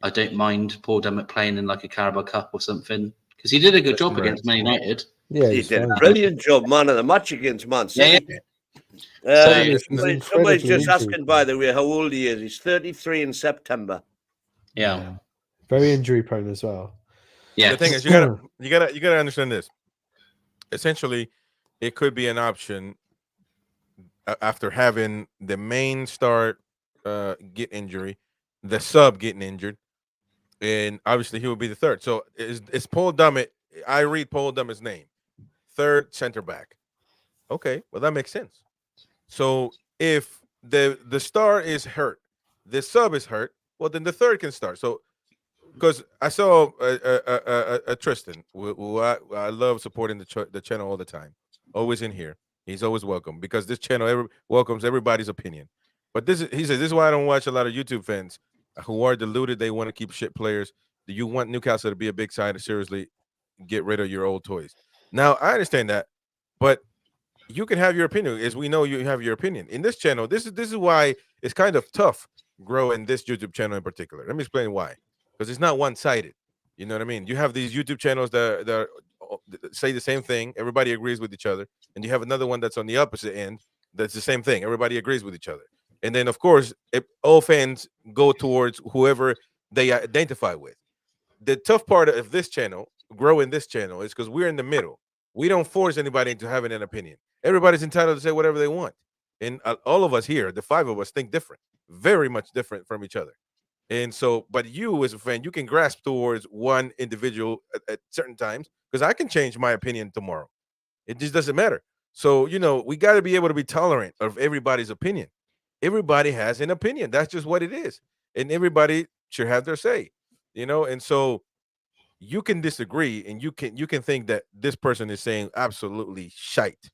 I don't mind Paul Dummett playing in like a Carabao Cup or something, because he did a good job against Man United. Yeah, he did a brilliant job, man, of the match against Man City. Yeah. Somebody's just asking, by the way, how old he is. He's 33 in September. Yeah. Very injury prone as well. Yeah. The thing is, you gotta understand this. Essentially, it could be an option after having the main star get injury, the sub getting injured, and obviously he will be the third. So it's Paul Dummett. I read Paul Dummett's name, third center back. Okay, well that makes sense. So if the star is hurt, the sub is hurt, well then the third can start. So because I saw Tristan, who I love supporting the channel all the time, always in here. He's always welcome because this channel welcomes everybody's opinion. But he says this is why I don't watch a lot of YouTube fans who are deluded. They want to keep shit players. Do you want Newcastle to be a big side to seriously get rid of your old toys? Now I understand that, but you can have your opinion. As we know, you have your opinion in this channel. This is why it's kind of tough growing this YouTube channel in particular. Let me explain why. Because it's not one-sided. You know what I mean? You have these YouTube channels that say the same thing. Everybody agrees with each other. And you have another one that's on the opposite end that's the same thing. Everybody agrees with each other. And then, of course, all fans go towards whoever they identify with. The tough part of this channel, growing this channel, is because we're in the middle. We don't force anybody into having an opinion. Everybody's entitled to say whatever they want. And all of us here, the five of us, think different, very much different from each other. And so, but you as a fan, you can grasp towards one individual at certain times, because I can change my opinion tomorrow. It just doesn't matter. So, you know, we got to be able to be tolerant of everybody's opinion. Everybody has an opinion. That's just what it is. And everybody should have their say, you know? And so you can disagree and you can think that this person is saying absolutely shite.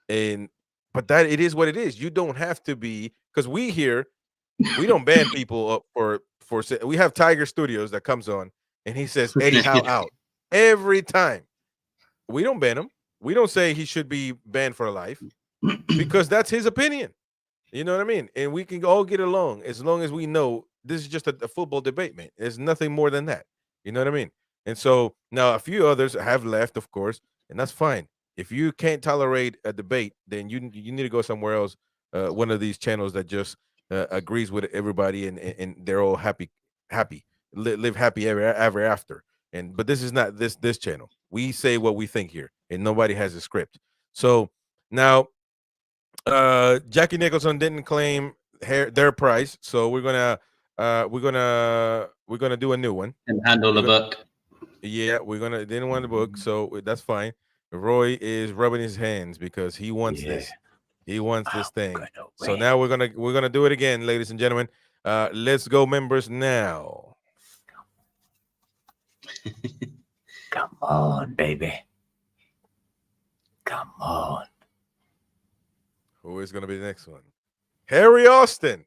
But that it is what it is. You don't have to be, because we don't ban people up for we have Tiger Studios that comes on and he says Eddie Howe out every time. We don't ban him. We don't say he should be banned for life because that's his opinion. You know what I mean? And we can all get along as long as we know this is just a football debate, man. There's nothing more than that. You know what I mean? And so now a few others have left, of course, and that's fine. If you can't tolerate a debate, then you need to go somewhere else. One of these channels that just agrees with everybody, and they're all happy, live happy ever after. And but this is not this channel. We say what we think here, and nobody has a script. So now Jackie Nicholson didn't claim their price, so we're gonna do a new one. And handle the book. Yeah, didn't want the book, so that's fine. Roy is rubbing his hands because he wants this. He wants this thing. So now we're gonna do it again, ladies and gentlemen. Let's go, members now. Come on, baby. Come on. Who is gonna be the next one? Harry Austin.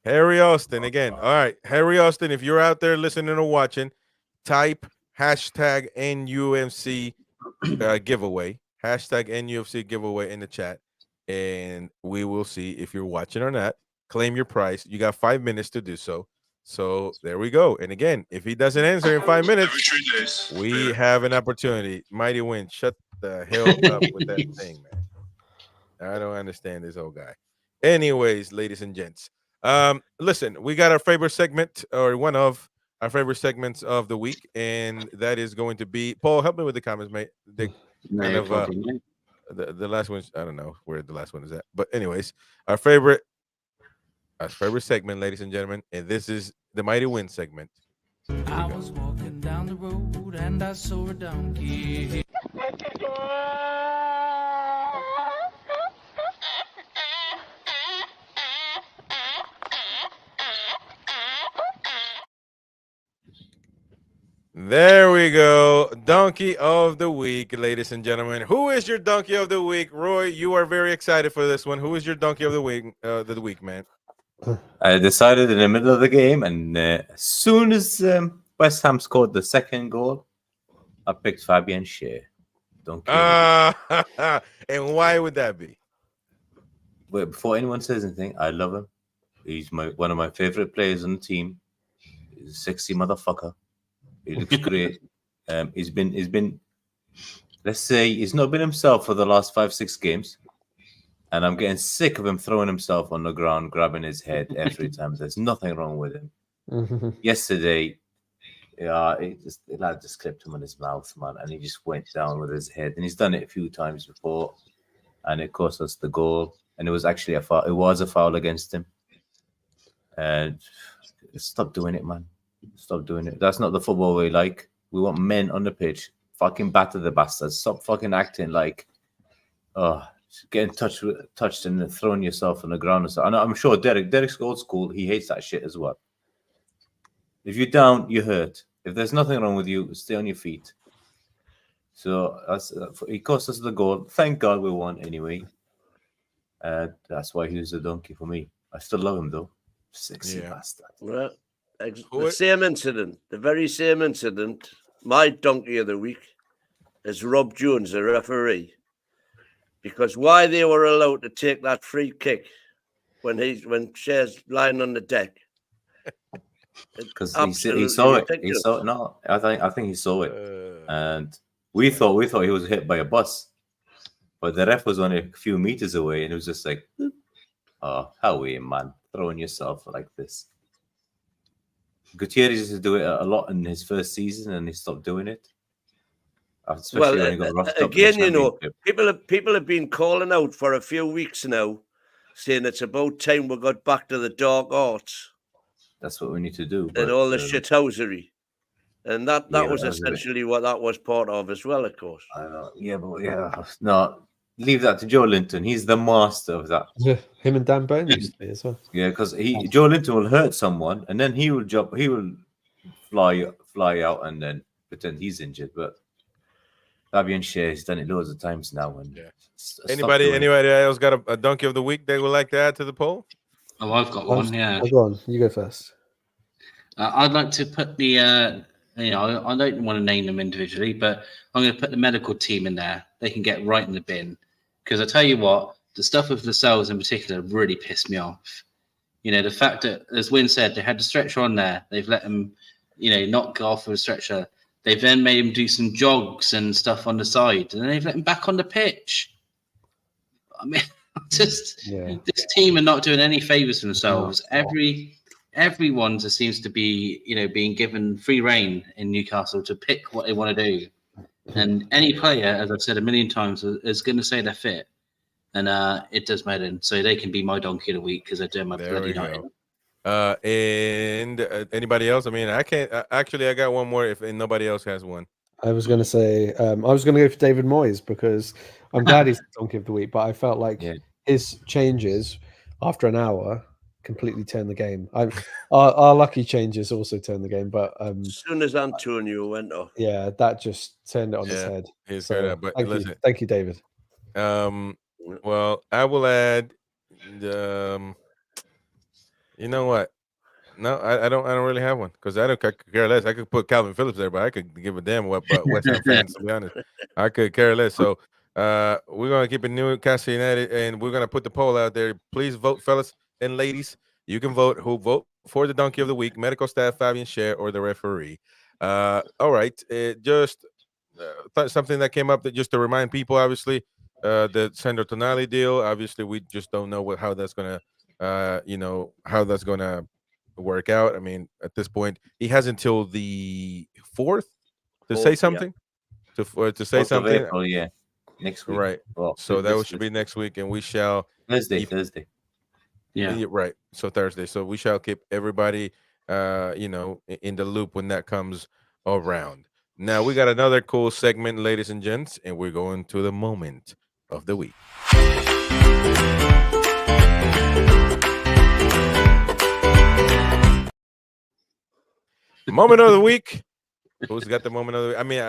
Harry Austin again. All right, Harry Austin. If you're out there listening or watching, type hashtag NUFC giveaway. Hashtag NUFC giveaway in the chat, and we will see if you're watching or not. Claim your price. You got 5 minutes to do so. So there we go. And again, if he doesn't answer in 5 minutes, we have an opportunity. Mighty Win, shut the hell up with that thing, man. I don't understand this old guy. Anyways, ladies and gents, listen, we got our favorite segment, or one of our favorite segments of the week, and that is going to be Paul. Help me with the comments, mate. The last one, I don't know where the last one is at, but anyways, our favorite segment, ladies and gentlemen, and this is the Mighty Win segment. I was walking down the road and I saw a donkey. There we go. Donkey of the week, ladies and gentlemen. Who is your donkey of the week? Roy, you are very excited for this one. Who is your donkey of the week, man? I decided in the middle of the game, and as soon as West Ham scored the second goal, I picked Fabian Schär. Donkey. And why would that be? Wait, before anyone says anything, I love him. He's one of my favorite players on the team. He's a sexy motherfucker. He looks great. He's been. Let's say he's not been himself for the last 5-6 games, and I'm getting sick of him throwing himself on the ground, grabbing his head every time. There's nothing wrong with him. Yesterday, the lad just clipped him on his mouth, man, and he just went down with his head. And he's done it a few times before, and it cost us the goal. And it was actually a foul. It was a foul against him. And stop doing it, man. Stop doing it. That's not the football we like. We want men on the pitch. Fucking batter the bastards. Stop fucking acting like, getting touched and then throwing yourself on the ground. And I'm sure Derek's old school. He hates that shit as well. If you're down, you're hurt. If there's nothing wrong with you, stay on your feet. So he cost us the goal. Thank God we won anyway. That's why he was a donkey for me. I still love him though. Sexy bastard. Well, the very same incident. My donkey of the week is Rob Jones, the referee, because why they were allowed to take that free kick when Schär's lying on the deck. Because he saw it. He saw it. No, I think he saw it, and we thought he was hit by a bus, but the ref was only a few meters away, and it was just like, oh, how are you, man, throwing yourself like this. Gutierrez used to do it a lot in his first season, and he stopped doing it. Especially when he got roughed up. Again, you know, people have been calling out for a few weeks now, saying it's about time we got back to the dark arts. That's what we need to do. And all the shithousery. And that was essentially what that was part of as well, of course. No, leave that to Joe Linton. He's the master of that. Yeah, him and Dan Burn used to be as well. Yeah, because Joe Linton will hurt someone, and then he will fly out and then pretend he's injured. But Fabian Schär has done it loads of times now. And anybody else got a donkey of the week they would like to add to the poll? Oh, I've got one. Yeah, go on. You go first. I'd like to put the. I don't want to name them individually, but I'm going to put the medical team in there. They can get right in the bin, because I tell you what, the stuff with Lascelles in particular really pissed me off. You know, the fact that, as Wynn said, they had the stretcher on there. They've let him, you know, not go off with a stretcher. They've then made him do some jogs and stuff on the side, and they've let him back on the pitch. I mean, this team are not doing any favors for themselves. Everyone just seems to be, you know, being given free rein in Newcastle to pick what they want to do. And any player, as I've said a million times, is going to say they're fit. And it does matter. So they can be my donkey of the week because they're doing my bloody night. And anybody else? I mean, I can't. Actually, I got one more if nobody else has one. I was going to say, I was going to go for David Moyes because I'm glad he's the donkey of the week, but I felt like his changes after an hour completely turned the game. Our lucky changes also turned the game, but as soon as Antonio went off, that just turned it on its head. So, but thank you, David. Well, I will add the. You know what? No, I don't really have one because I could care less. I could put Calvin Phillips there, but I could give a damn what West Ham fans. To be honest, I could care less. So we're gonna keep it Newcastle United, and we're gonna put the poll out there. Please vote, fellas and ladies. You can vote. Who vote for the donkey of the week? Medical staff, Fabian Scher, or the referee? All right. Just something that came up that just to remind people. Obviously, the Sandro Tonali deal. Obviously, we just don't know how that's gonna. How that's gonna work out. I mean, at this point, he has until the 4th to say something. To say something. April, next week. Right. Well, so that should be next week, and we shall Thursday. Yeah. Right. So Thursday. So we shall keep everybody, in the loop when that comes around. Now we got another cool segment, ladies and gents, and we're going to the moment of the week. Moment of the week. Who's got the moment of the week? I mean,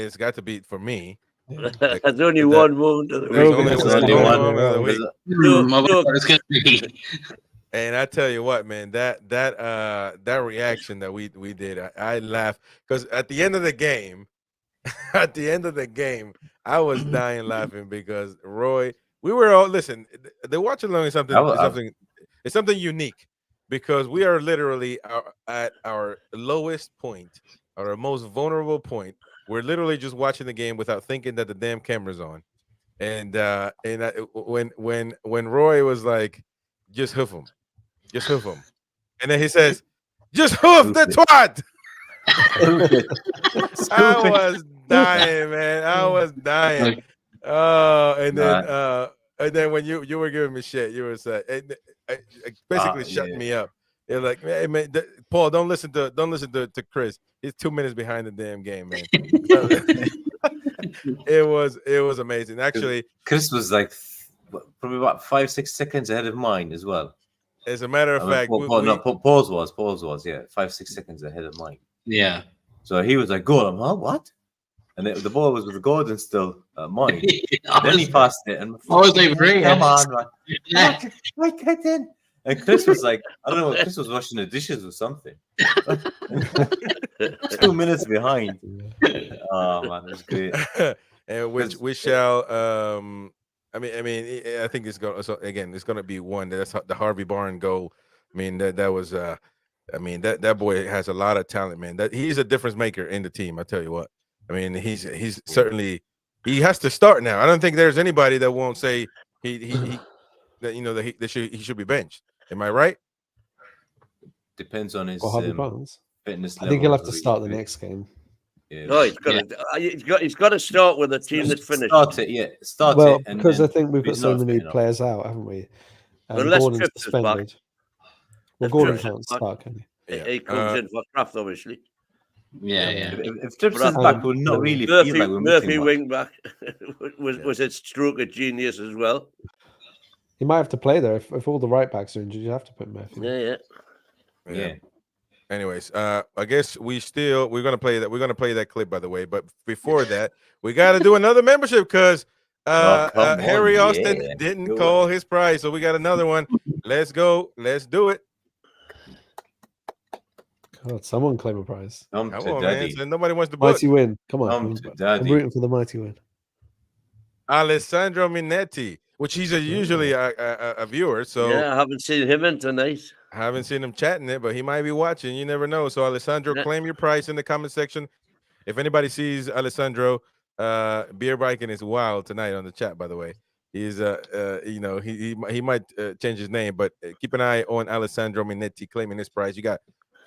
it's got to be for me. There's only one moment of the week. There's only one moment of the week. It's gonna be. And I tell you what, man, that reaction that we did, I laughed because at the end of the game, I was dying laughing because Roy, we were all listen. The watch along is something unique. Because we are literally at our lowest point, our most vulnerable point. We're literally just watching the game without thinking that the damn camera's on. And when Roy was like, "Just hoof him," and then he says, "Just hoof the twat." I was dying, man. I was dying. And then when you were giving me shit, you were saying. Basically shutting me up. They're like, hey, man, Paul, don't listen to Chris. He's 2 minutes behind the damn game, man. It was amazing. Actually, Chris was like probably about 5-6 seconds ahead of mine as well. As a matter of fact, Paul's was 5-6 seconds ahead of mine. Yeah. So he was like, "Goal!" I'm like, "What?" And the ball was with Gordon still mine. Then he passed it, and I was like, "Come on, man. Like, get in." And Chris was like, I don't know, Chris was washing the dishes or something. 2 minutes behind. Oh man, that's great. And we shall. I think it's going. So again, it's going to be one. That's the Harvey Barnes goal. I mean, that was. That boy has a lot of talent, man. That he's a difference maker in the team. I tell you what. I mean, he's certainly he has to start now. I don't think there's anybody that won't say he should be benched. Am I right? Depends on his fitness level. I think he'll have to start the next game. Yeah. No, he's got to start with a team that's finished. Start it. Because I think we've got so many players out, haven't we? Unless Gordon's Trips is back. Well, Gordon can't start, can he? He comes in for Kraft, obviously. Yeah. If Trips is back, we'll not really feel like we're Murphy wing back was a stroke of genius as well. He might have to play there if all the right backs are injured. You have to put Murphy. Yeah. Anyways, I guess we're gonna play that. We're gonna play that clip, by the way. But before that, we got to do another membership because Harry Austin didn't call his prize, so we got another one. Let's go. Let's do it. God, someone claim a prize. Come on, man. So nobody wants to book. Mighty win. Come on. I'm rooting for the mighty win. Alessandro Minetti. which he's usually a viewer. So yeah, I haven't seen him in tonight. I haven't seen him chatting it, but he might be watching. You never know. So Alessandro, Yeah. claim your price in the comment section. If anybody sees Alessandro, beer biking is wild tonight on the chat. By the way, he's he might change his name, but keep an eye on Alessandro Minetti claiming his prize. You got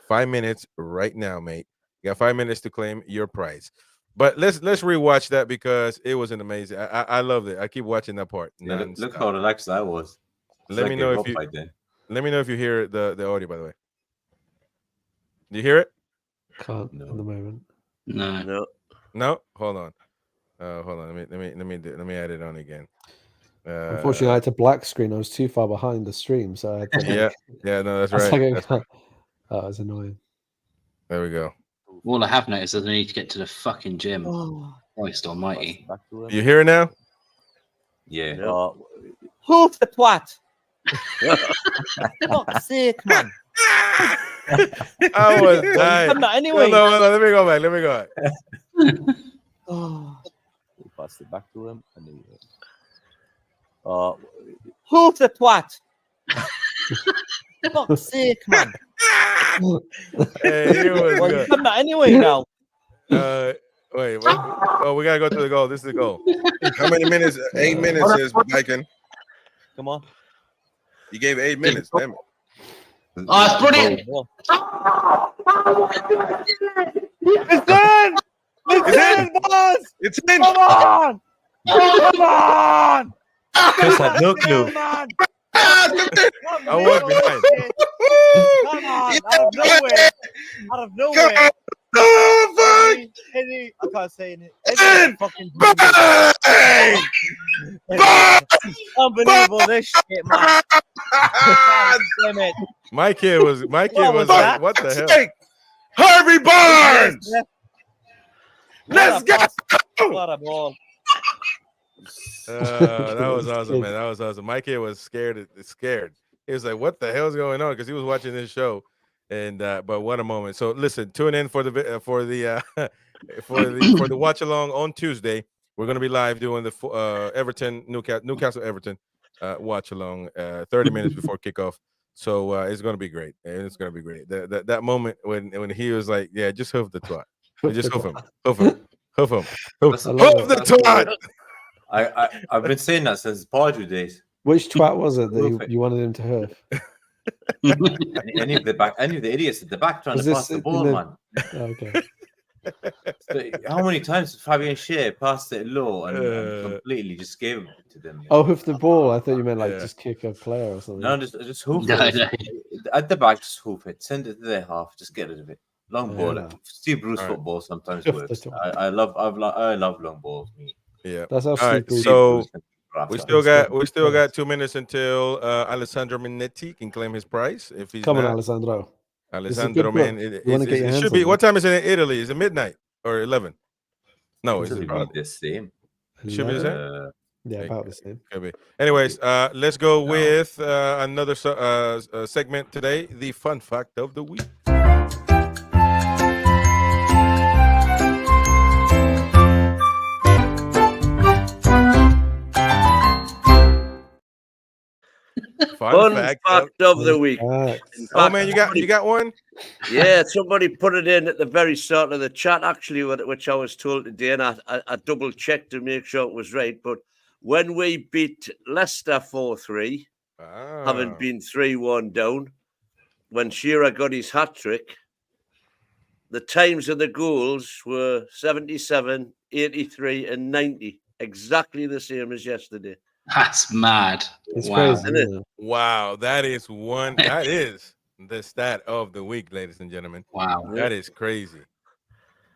5 minutes right now, mate. You got 5 minutes to claim your prize. But let's rewatch that because it was an amazing. I loved it. I keep watching that part. Yeah, look nonstop. how relaxed I was. It's Let like me a know if rope you fight then. let me know if you hear the audio. By the way, do you hear it? Can't No. at the moment. No. No. No. Hold on. Hold on. Let me add it on again. Unfortunately, I had to black screen. I was too far behind the stream, so I had to. Yeah. No, that's That's right. like That's right. Oh, it was annoying. There we go. All I have noticed is I need to get to the fucking gym. Christ almighty. Back to him. You hear it now? Yeah. No. Who's the twat? Fuck's sake, man. I was dying. I'm not anyway. No, let me go back. Let me go back. Oh. We passed it back to him. And he, who's the twat? Fuck's sake, man. Hey, he was Well, good. I'm not anyway now. Wait. What? Oh, we gotta go to the goal. This is the goal. How many minutes? 8 minutes is biking. Come on. You gave 8 minutes. Damn it. Oh, it's brilliant. Well, It's in. it's in, boss. It's in. Come on. Come on. Chris had no clue. Come on. I was behind. Come on. Out of nowhere. Out of nowhere. Oh, Any, I can't say it. Any fucking unbelievable this shit, man. God damn it. My kid was What like, was that? what the hell? Harvey Barnes! Let's go! What a ball. That was awesome, man. That was awesome. My kid was scared. He was like, "What the hell's going on?" Because he was watching this show, and but what a moment. So listen, tune in for the for the watch along on Tuesday. We're gonna be live doing the Newcastle Everton watch along 30 minutes before kickoff. So it's gonna be great. It's gonna be great. That moment when he was like, "Yeah, just hoof the twat, just hoof him, hoof him, hoof him, hoof the twat." I've been saying that since Pardew days. Which twat was it that you wanted him to hoof? Any of the idiots at the back trying Was to this pass the in ball, the- man. Okay. So how many times did Fabian Shea passed it low and completely just gave it to them? Oh, hoof the ball. I thought you meant like Yeah. just kick a player or something. No, just hoof No, it. no. At the back, just hoof it. Send it to their half. Just get rid of it. Long ball. Yeah. Steve Bruce All right. football sometimes Hoof the works. twat. I love long balls. Me. Yeah. That's how All right. Steve So Bruce- we still got 2 minutes until Alessandro Minetti can claim his prize. If he's Come on, not, Alessandro. Alessandro, man, You wanna get your it hands should on be. it. What time is it in Italy? Is it midnight or 11? No, It is should it be probably? the same. Should be the same. Yeah, about the same. Could be. Anyways, let's go with another segment today, the fun fact of the week. Fun fact of the week. Right. In Oh fact, man, you got one? Yeah, somebody put it in at the very start of the chat, actually, which I was told today, and I double checked to make sure it was right. But when we beat Leicester 4-3, having Ah. been 3-1 down, when Shearer got his hat trick, the times of the goals were 77, 83, and 90, exactly the same as yesterday. That's mad. It's Wow. crazy. Isn't it? Isn't it? Wow, that is the stat of the week, ladies and gentlemen. Wow. That is crazy.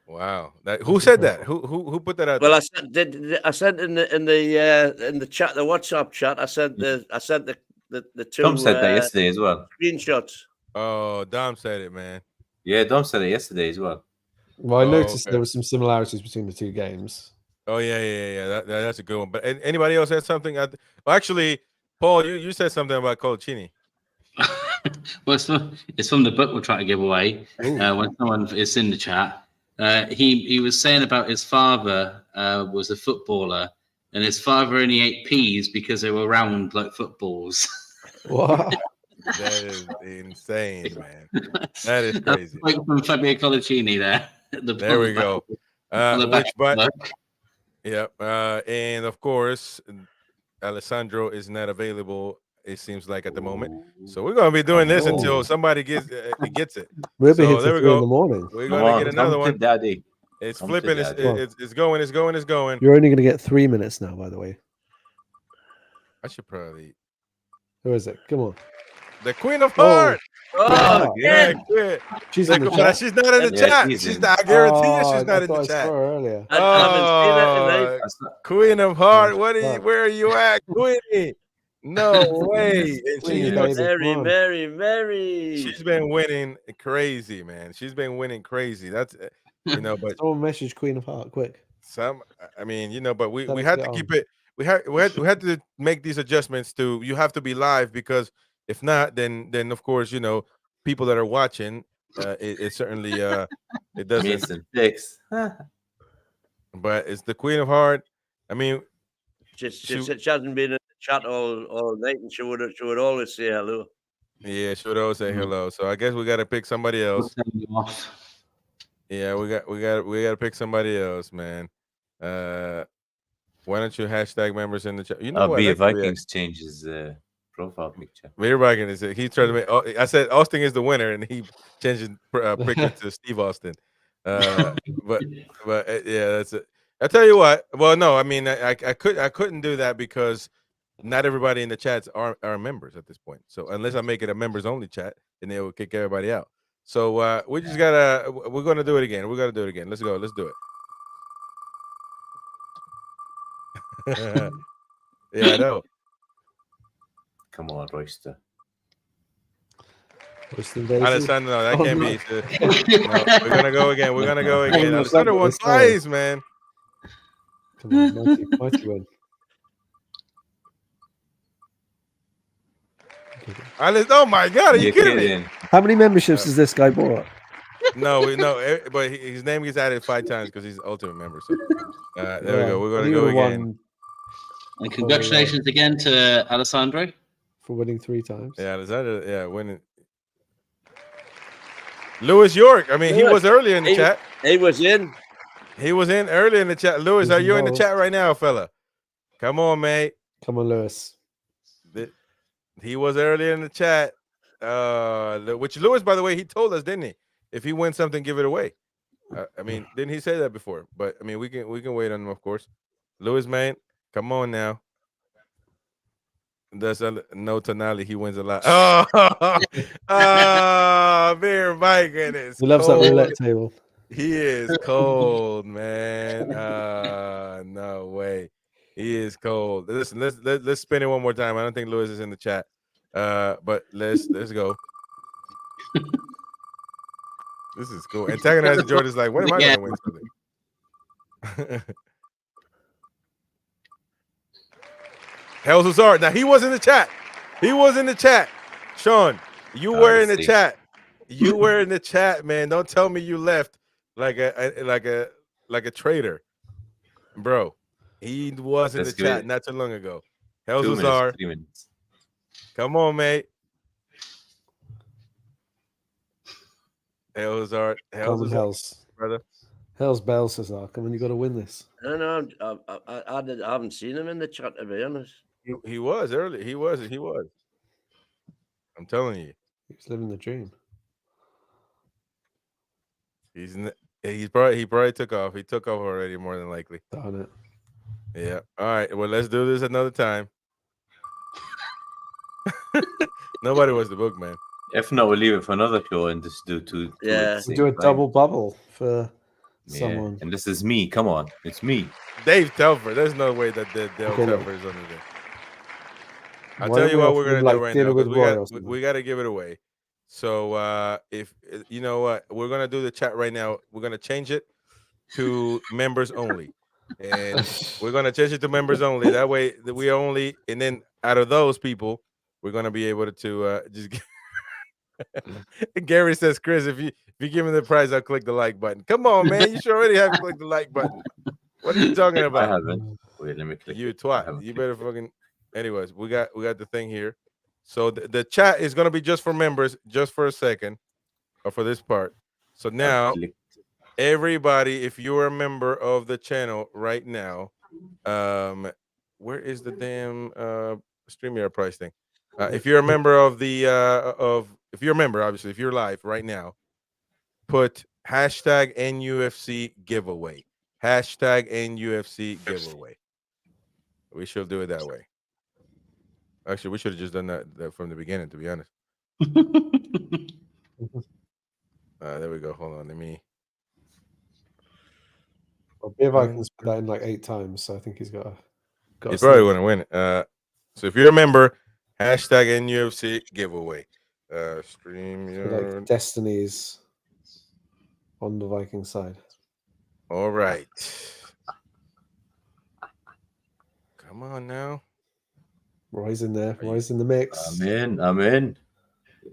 Wow. Who said that? Who put that out? Well, there? I sent in the chat, the WhatsApp chat. I sent the two Dom said that yesterday as well. screenshots. Oh, Dom said it, man. Yeah, Dom said it yesterday as well. Well, I Oh, noticed okay. there were some similarities between the two games. Oh yeah. That's a good one. But anybody else had something? Well, actually, Paul, you said something about Colcini. Well, it's from the book we're trying to give away. When someone is in the chat, he was saying about his father was a footballer, and his father only ate peas because they were round like footballs. What? That is insane, man. That is crazy. Like from Fabio Collicini there. There we go. On the back. Yep. And of course, Alessandro is not available, it seems like, at the moment. So we're gonna be doing this until somebody gets it. We'll be So here there till we 3 in go. the morning. We're gonna get another one. Daddy. It's Come to flipping. It's daddy. going. You're only going to get 3 minutes now, by the way. I should probably. Who is it? Come on. The Queen of Hearts. Oh, Yeah, again. quit. She's in the But chat. she's not in the Yeah, chat. she's in. I guarantee you, Oh, she's not I in the thought I saw chat. her earlier. I haven't seen it tonight. Oh, Queen of Heart, Fuck. where are you at, Queenie? No way. And Queenie, you know, baby. Mary, Come on. Mary, Mary. she's been winning crazy, man. She's been winning crazy. That's but Someone message Queen of Heart, quick. I mean, but we Tell her had to to get keep on. it. We had to make these adjustments to. You have to be live, because if not, then of course, people that are watching, it certainly it doesn't. Mason Dix. But it's the Queen of Heart. I mean, She hasn't been in the chat all night, and she would always say hello. yeah, she would always say hello. So I guess we got to pick somebody else. Yeah, we got to pick somebody else, man. Why don't you hashtag members in the chat? You know what? Be Actually, Vikings changes profile picture. Beer Viking is it? He tried to make. I said Austin is the winner, and he changed his picture to Steve Austin. But yeah, that's it. I tell you what. Well, no, I mean, I couldn't do that because not everybody in the chats are members at this point. So unless I make it a members only chat, then they will kick everybody out. So we just gotta. We're gonna do it again. We're gonna do it again. Let's go. Let's do it. Yeah, I know. Come on, Royster. Alessandro, no, that Oh, can't no. be. No, we're gonna go again. We're gonna go again. no, Alessandro won it's fine. twice, man. Come on, mighty win. Oh my God, are you kidding me? How many memberships has this guy bought? No, but his name gets added 5 times because he's an ultimate member. So there we go. We're gonna go again. And congratulations again to Alessandro for winning 3 times. Yeah, Alessandro. Yeah, winning. Lewis York. I mean, he was earlier in the chat. He was in. He was in earlier in the chat. Lewis, are you in the chat right now, fella? Come on, mate. Come on, Lewis. He was earlier in the chat. Which Lewis, by the way, he told us, didn't he? If he wins something, give it away. I mean, didn't he say that before? But I mean, we can wait on him, of course. Lewis, man, come on now. That's no Tonali. He wins a lot. Beer Mike, goodness. He loves that roulette table. He is cold, man. No way. He is cold. Listen, let's spin it one more time. I don't think Lewis is in the chat. But let's go. This is cool. Antagonizer Jordan's like, when am I gonna win something? Hell's Hazard. Now he was in the chat. He was in the chat. Sean, you were in the chat. You were in the chat, man. Don't tell me you left like a traitor, bro. He was in the chat not too long ago. Hell's Hazard. 3 minutes. Come on, mate. Hell's Hazard. Hell's brother. Hell's bells, Cesar. Come on, you got to win this. No, I haven't seen him in the chat, to be honest. He was early. He was. I'm telling you. He's living the dream. He probably took off. He took off already, more than likely. Darn it. Yeah. All right. Well, let's do this another time. Nobody wants the book, man. If not, we'll leave it for another show and just do two. Yeah. We'll do a double bubble for someone. And this is me. Come on. It's me. Dave Telfer. There's no way that Dave Telfer is under there. I'll tell you what we're gonna do right now. We got to give it away. So if you know what, we're gonna do the chat right now. We're gonna change it to members only, and we're gonna change it to members only. That way, we only, and then out of those people, we're gonna be able to just. Gary says, Chris, if you give me the prize, I'll click the like button. Come on, man, you should already have clicked the like button. What are you talking about? I haven't. Wait, let me click. You it. I twat. haven't You clicked better fucking. Anyways, we got the thing here. So the chat is gonna be just for members, just for a second, or for this part. So it. now, I've clicked. everybody, if you're a member of the channel right now, where is the damn StreamYard price thing? If you're a member of the if you're a member, obviously, if you're live right now, put hashtag NUFC giveaway. Hashtag NUFC giveaway. We should do it that way. Actually, we should have just done that from the beginning, to be honest. There we go. Hold on. Let me. Well, Beer Vikings put that in like 8 times, so I think he's got. He's probably going to win. So if you're a member, hashtag NUFC giveaway. Stream your like Destinies on the Viking side. All right. Come on now. Roy's in there. Roy's in the mix. I'm in.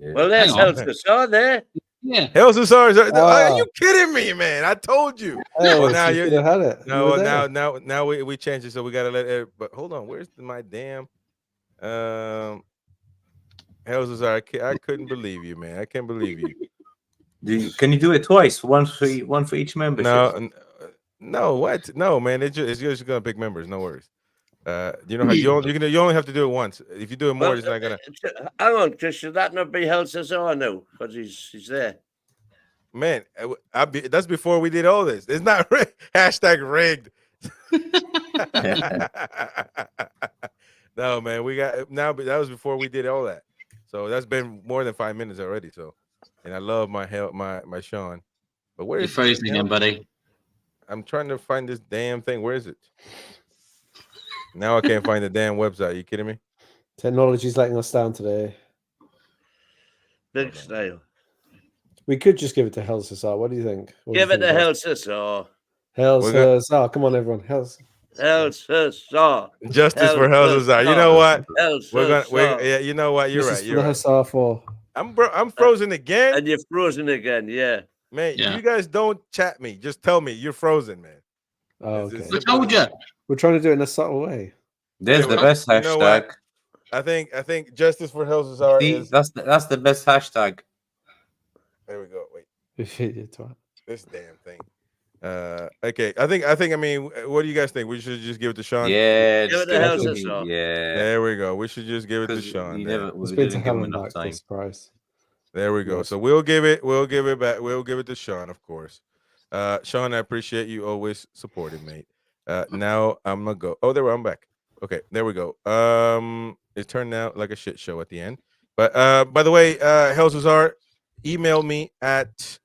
Yeah. Well, there's Hang on. Hell's there. Yeah. Hell's Are Ah. you kidding me, man? I told you. Oh, Well, now you you could have had it. You no, were there. now we changed it, so we gotta let it. But hold on, where's my damn Hell's I couldn't believe you, man. I can't believe you. Can you do it twice? One for each membership. No, what? No, man. It's just gonna pick members. No worries. You know how you only have to do it once. If you do it more, it's not gonna. Hang on, Chris. Should that not be Hell's now? Because he's there. Man, that's before we did all this. It's not hashtag rigged. No, man, we got now. But that was before we did all that. So that's been more than 5 minutes already. So, and I love my Sean. But where You're is frozen again, buddy. I'm trying to find this damn thing. Where is it? Now I can't find the damn website. You kidding me? Technology's letting us down today. Big style. We could just give it to Hell's What do you think? What do you Give it think, to guys? Hell's Hell's Come on, everyone. Hell's Justice for Hell's You know what? Yeah, you know what? You're this right. is You're for right. the for. I'm frozen again. And you're frozen again, yeah. Man, Yeah. you guys don't chat me. Just tell me you're frozen, man. Oh, It's okay. I told you. We're trying to do it in a subtle way. There's the best You know what? hashtag. I think Justice for Hell's See, is. that's the best hashtag. There we go. Wait, You're twat. this damn thing. Okay. I mean, what do you guys think? We should just give it to Sean. Yeah, Give it just to give it Hell's to Sister. me. Yeah, There we go. We should just give it to because Sean. we there. It's we been to didn't give hell him and enough back time. this price. There we go. Yes. So we'll give it back. We'll give it to Sean, of course. Sean, I appreciate you always supporting, mate. Now I'm gonna go. Oh, I'm back. Okay, there we go. It turned out like a shit show at the end. But by the way, Hell's email me at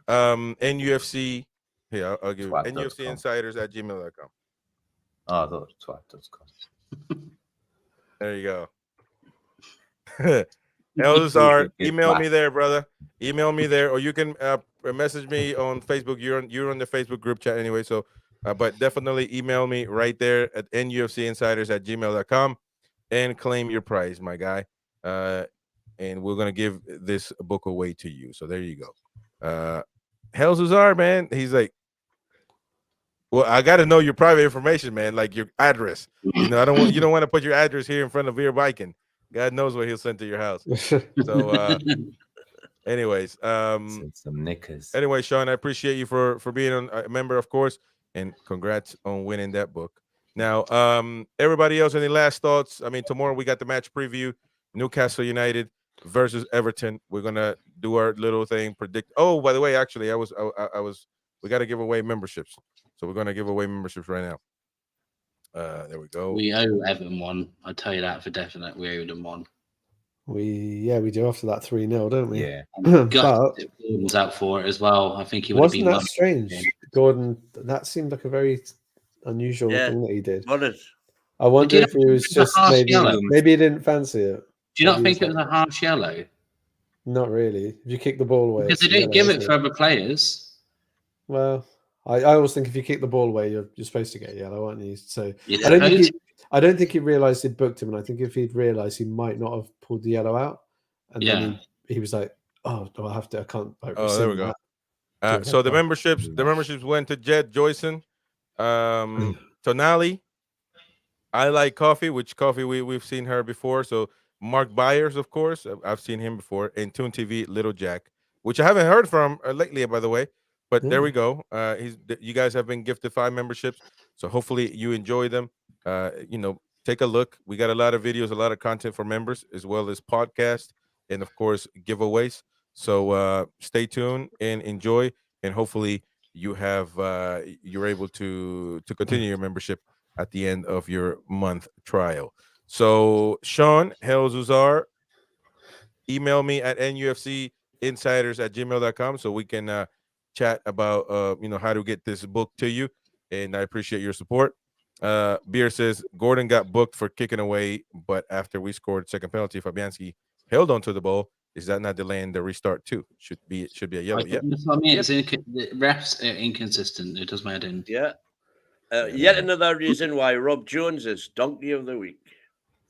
NUFC. Here, I'll give Twat. NUFC insiders at gmail.com. Oh, that's twat.com. There you go. Hell's email me there, brother. Email me there, or you can message me on Facebook. You're on the Facebook group chat anyway, so but definitely email me right there at NUFCinsiders at gmail.com and claim your prize, my guy. And we're gonna give this book away to you. So there you go. Hell's man. He's like, well, I got to know your private information, man, like your address. You know, you don't want to put your address here in front of Beer Viking. God knows what he'll send to your house. So, anyways, Send some knickers. anyway, Sean, I appreciate you for being a member, of course, and congrats on winning that book. Now, everybody else, any last thoughts? I mean, tomorrow we got the match preview: Newcastle United versus Everton. We're gonna do our little thing. Predict. Oh, by the way, actually, I was. We got to give away memberships, so we're gonna give away memberships right now. There we go. We owe Everton one. I tell you that for definite. We owe them one. We do after that 3-0, don't we? Yeah. But Gordon's out for it as well. I think he would have wasn't been. that strange, Gordon? That seemed like a very unusual Yeah. thing that he did. Honest. I wonder you if he was it's a just harsh maybe yellow? maybe he didn't fancy it. Do you not Maybe think it was a harsh yellow? Not really. If you kick the ball away, Because it's they a didn't yellow, give it isn't for other players. Well, I always think if you kick the ball away, you're supposed to get yellow, aren't you? So You I don't think he realised he'd booked him, and I think if he'd realised he might not have pulled the yellow out, and then he was like, "Oh, do I have to? I can't." Like, Oh, there we go. that." So the memberships went to Jed Joyson, Tonali, I like coffee, which coffee we've seen her before. So Mark Byers, of course, I've seen him before. And Toon TV, Little Jack, which I haven't heard from lately, by the way. But there we go. You guys have been gifted 5 memberships, so hopefully you enjoy them. Take a look. We got a lot of videos, a lot of content for members, as well as podcast, and of course giveaways. So stay tuned and enjoy, and hopefully you're able to continue your membership at the end of your month trial. So Sean Hell Zuzar, email me at nufcinsiders@gmail.com so we can chat about how to get this book to you. And I appreciate your support. Beer says Gordon got booked for kicking away, but after we scored second penalty, Fabianski held on to the ball. Is that not delaying the restart too? Should be a yellow. Yeah. I mean, the refs are inconsistent. It does my head in. Yeah. Yet another reason why Rob Jones is donkey of the week.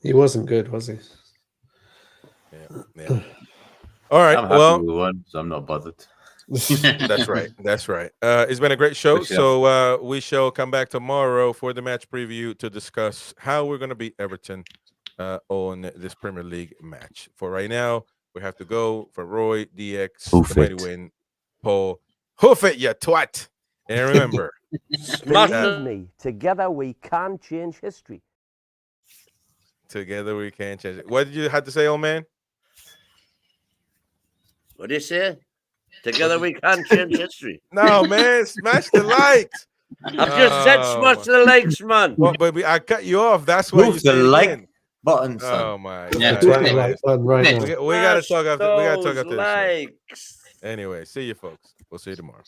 He wasn't good, was he? Yeah. All right. I'm happy with one, so I'm not bothered. That's right. It's been a great show. So we shall come back tomorrow for the match preview to discuss how we're going to beat Everton on this Premier League match. For right now, we have to go for Roy, DX, Hoof the mighty it. win, Paul. Hoof it, you twat. And remember, Believe me, together we can change history. together we can change it. What did you have to say, old man? What do you say? Together we can change history. No, man, smash the likes. I've just said smash the likes, man. Well, baby, I cut you off. That's why you Move the said it like again. button, son. Oh my Yeah, God. Turn the lights on right now. We gotta talk after. We gotta talk Those after this. likes. Anyway, see you folks. We'll see you tomorrow.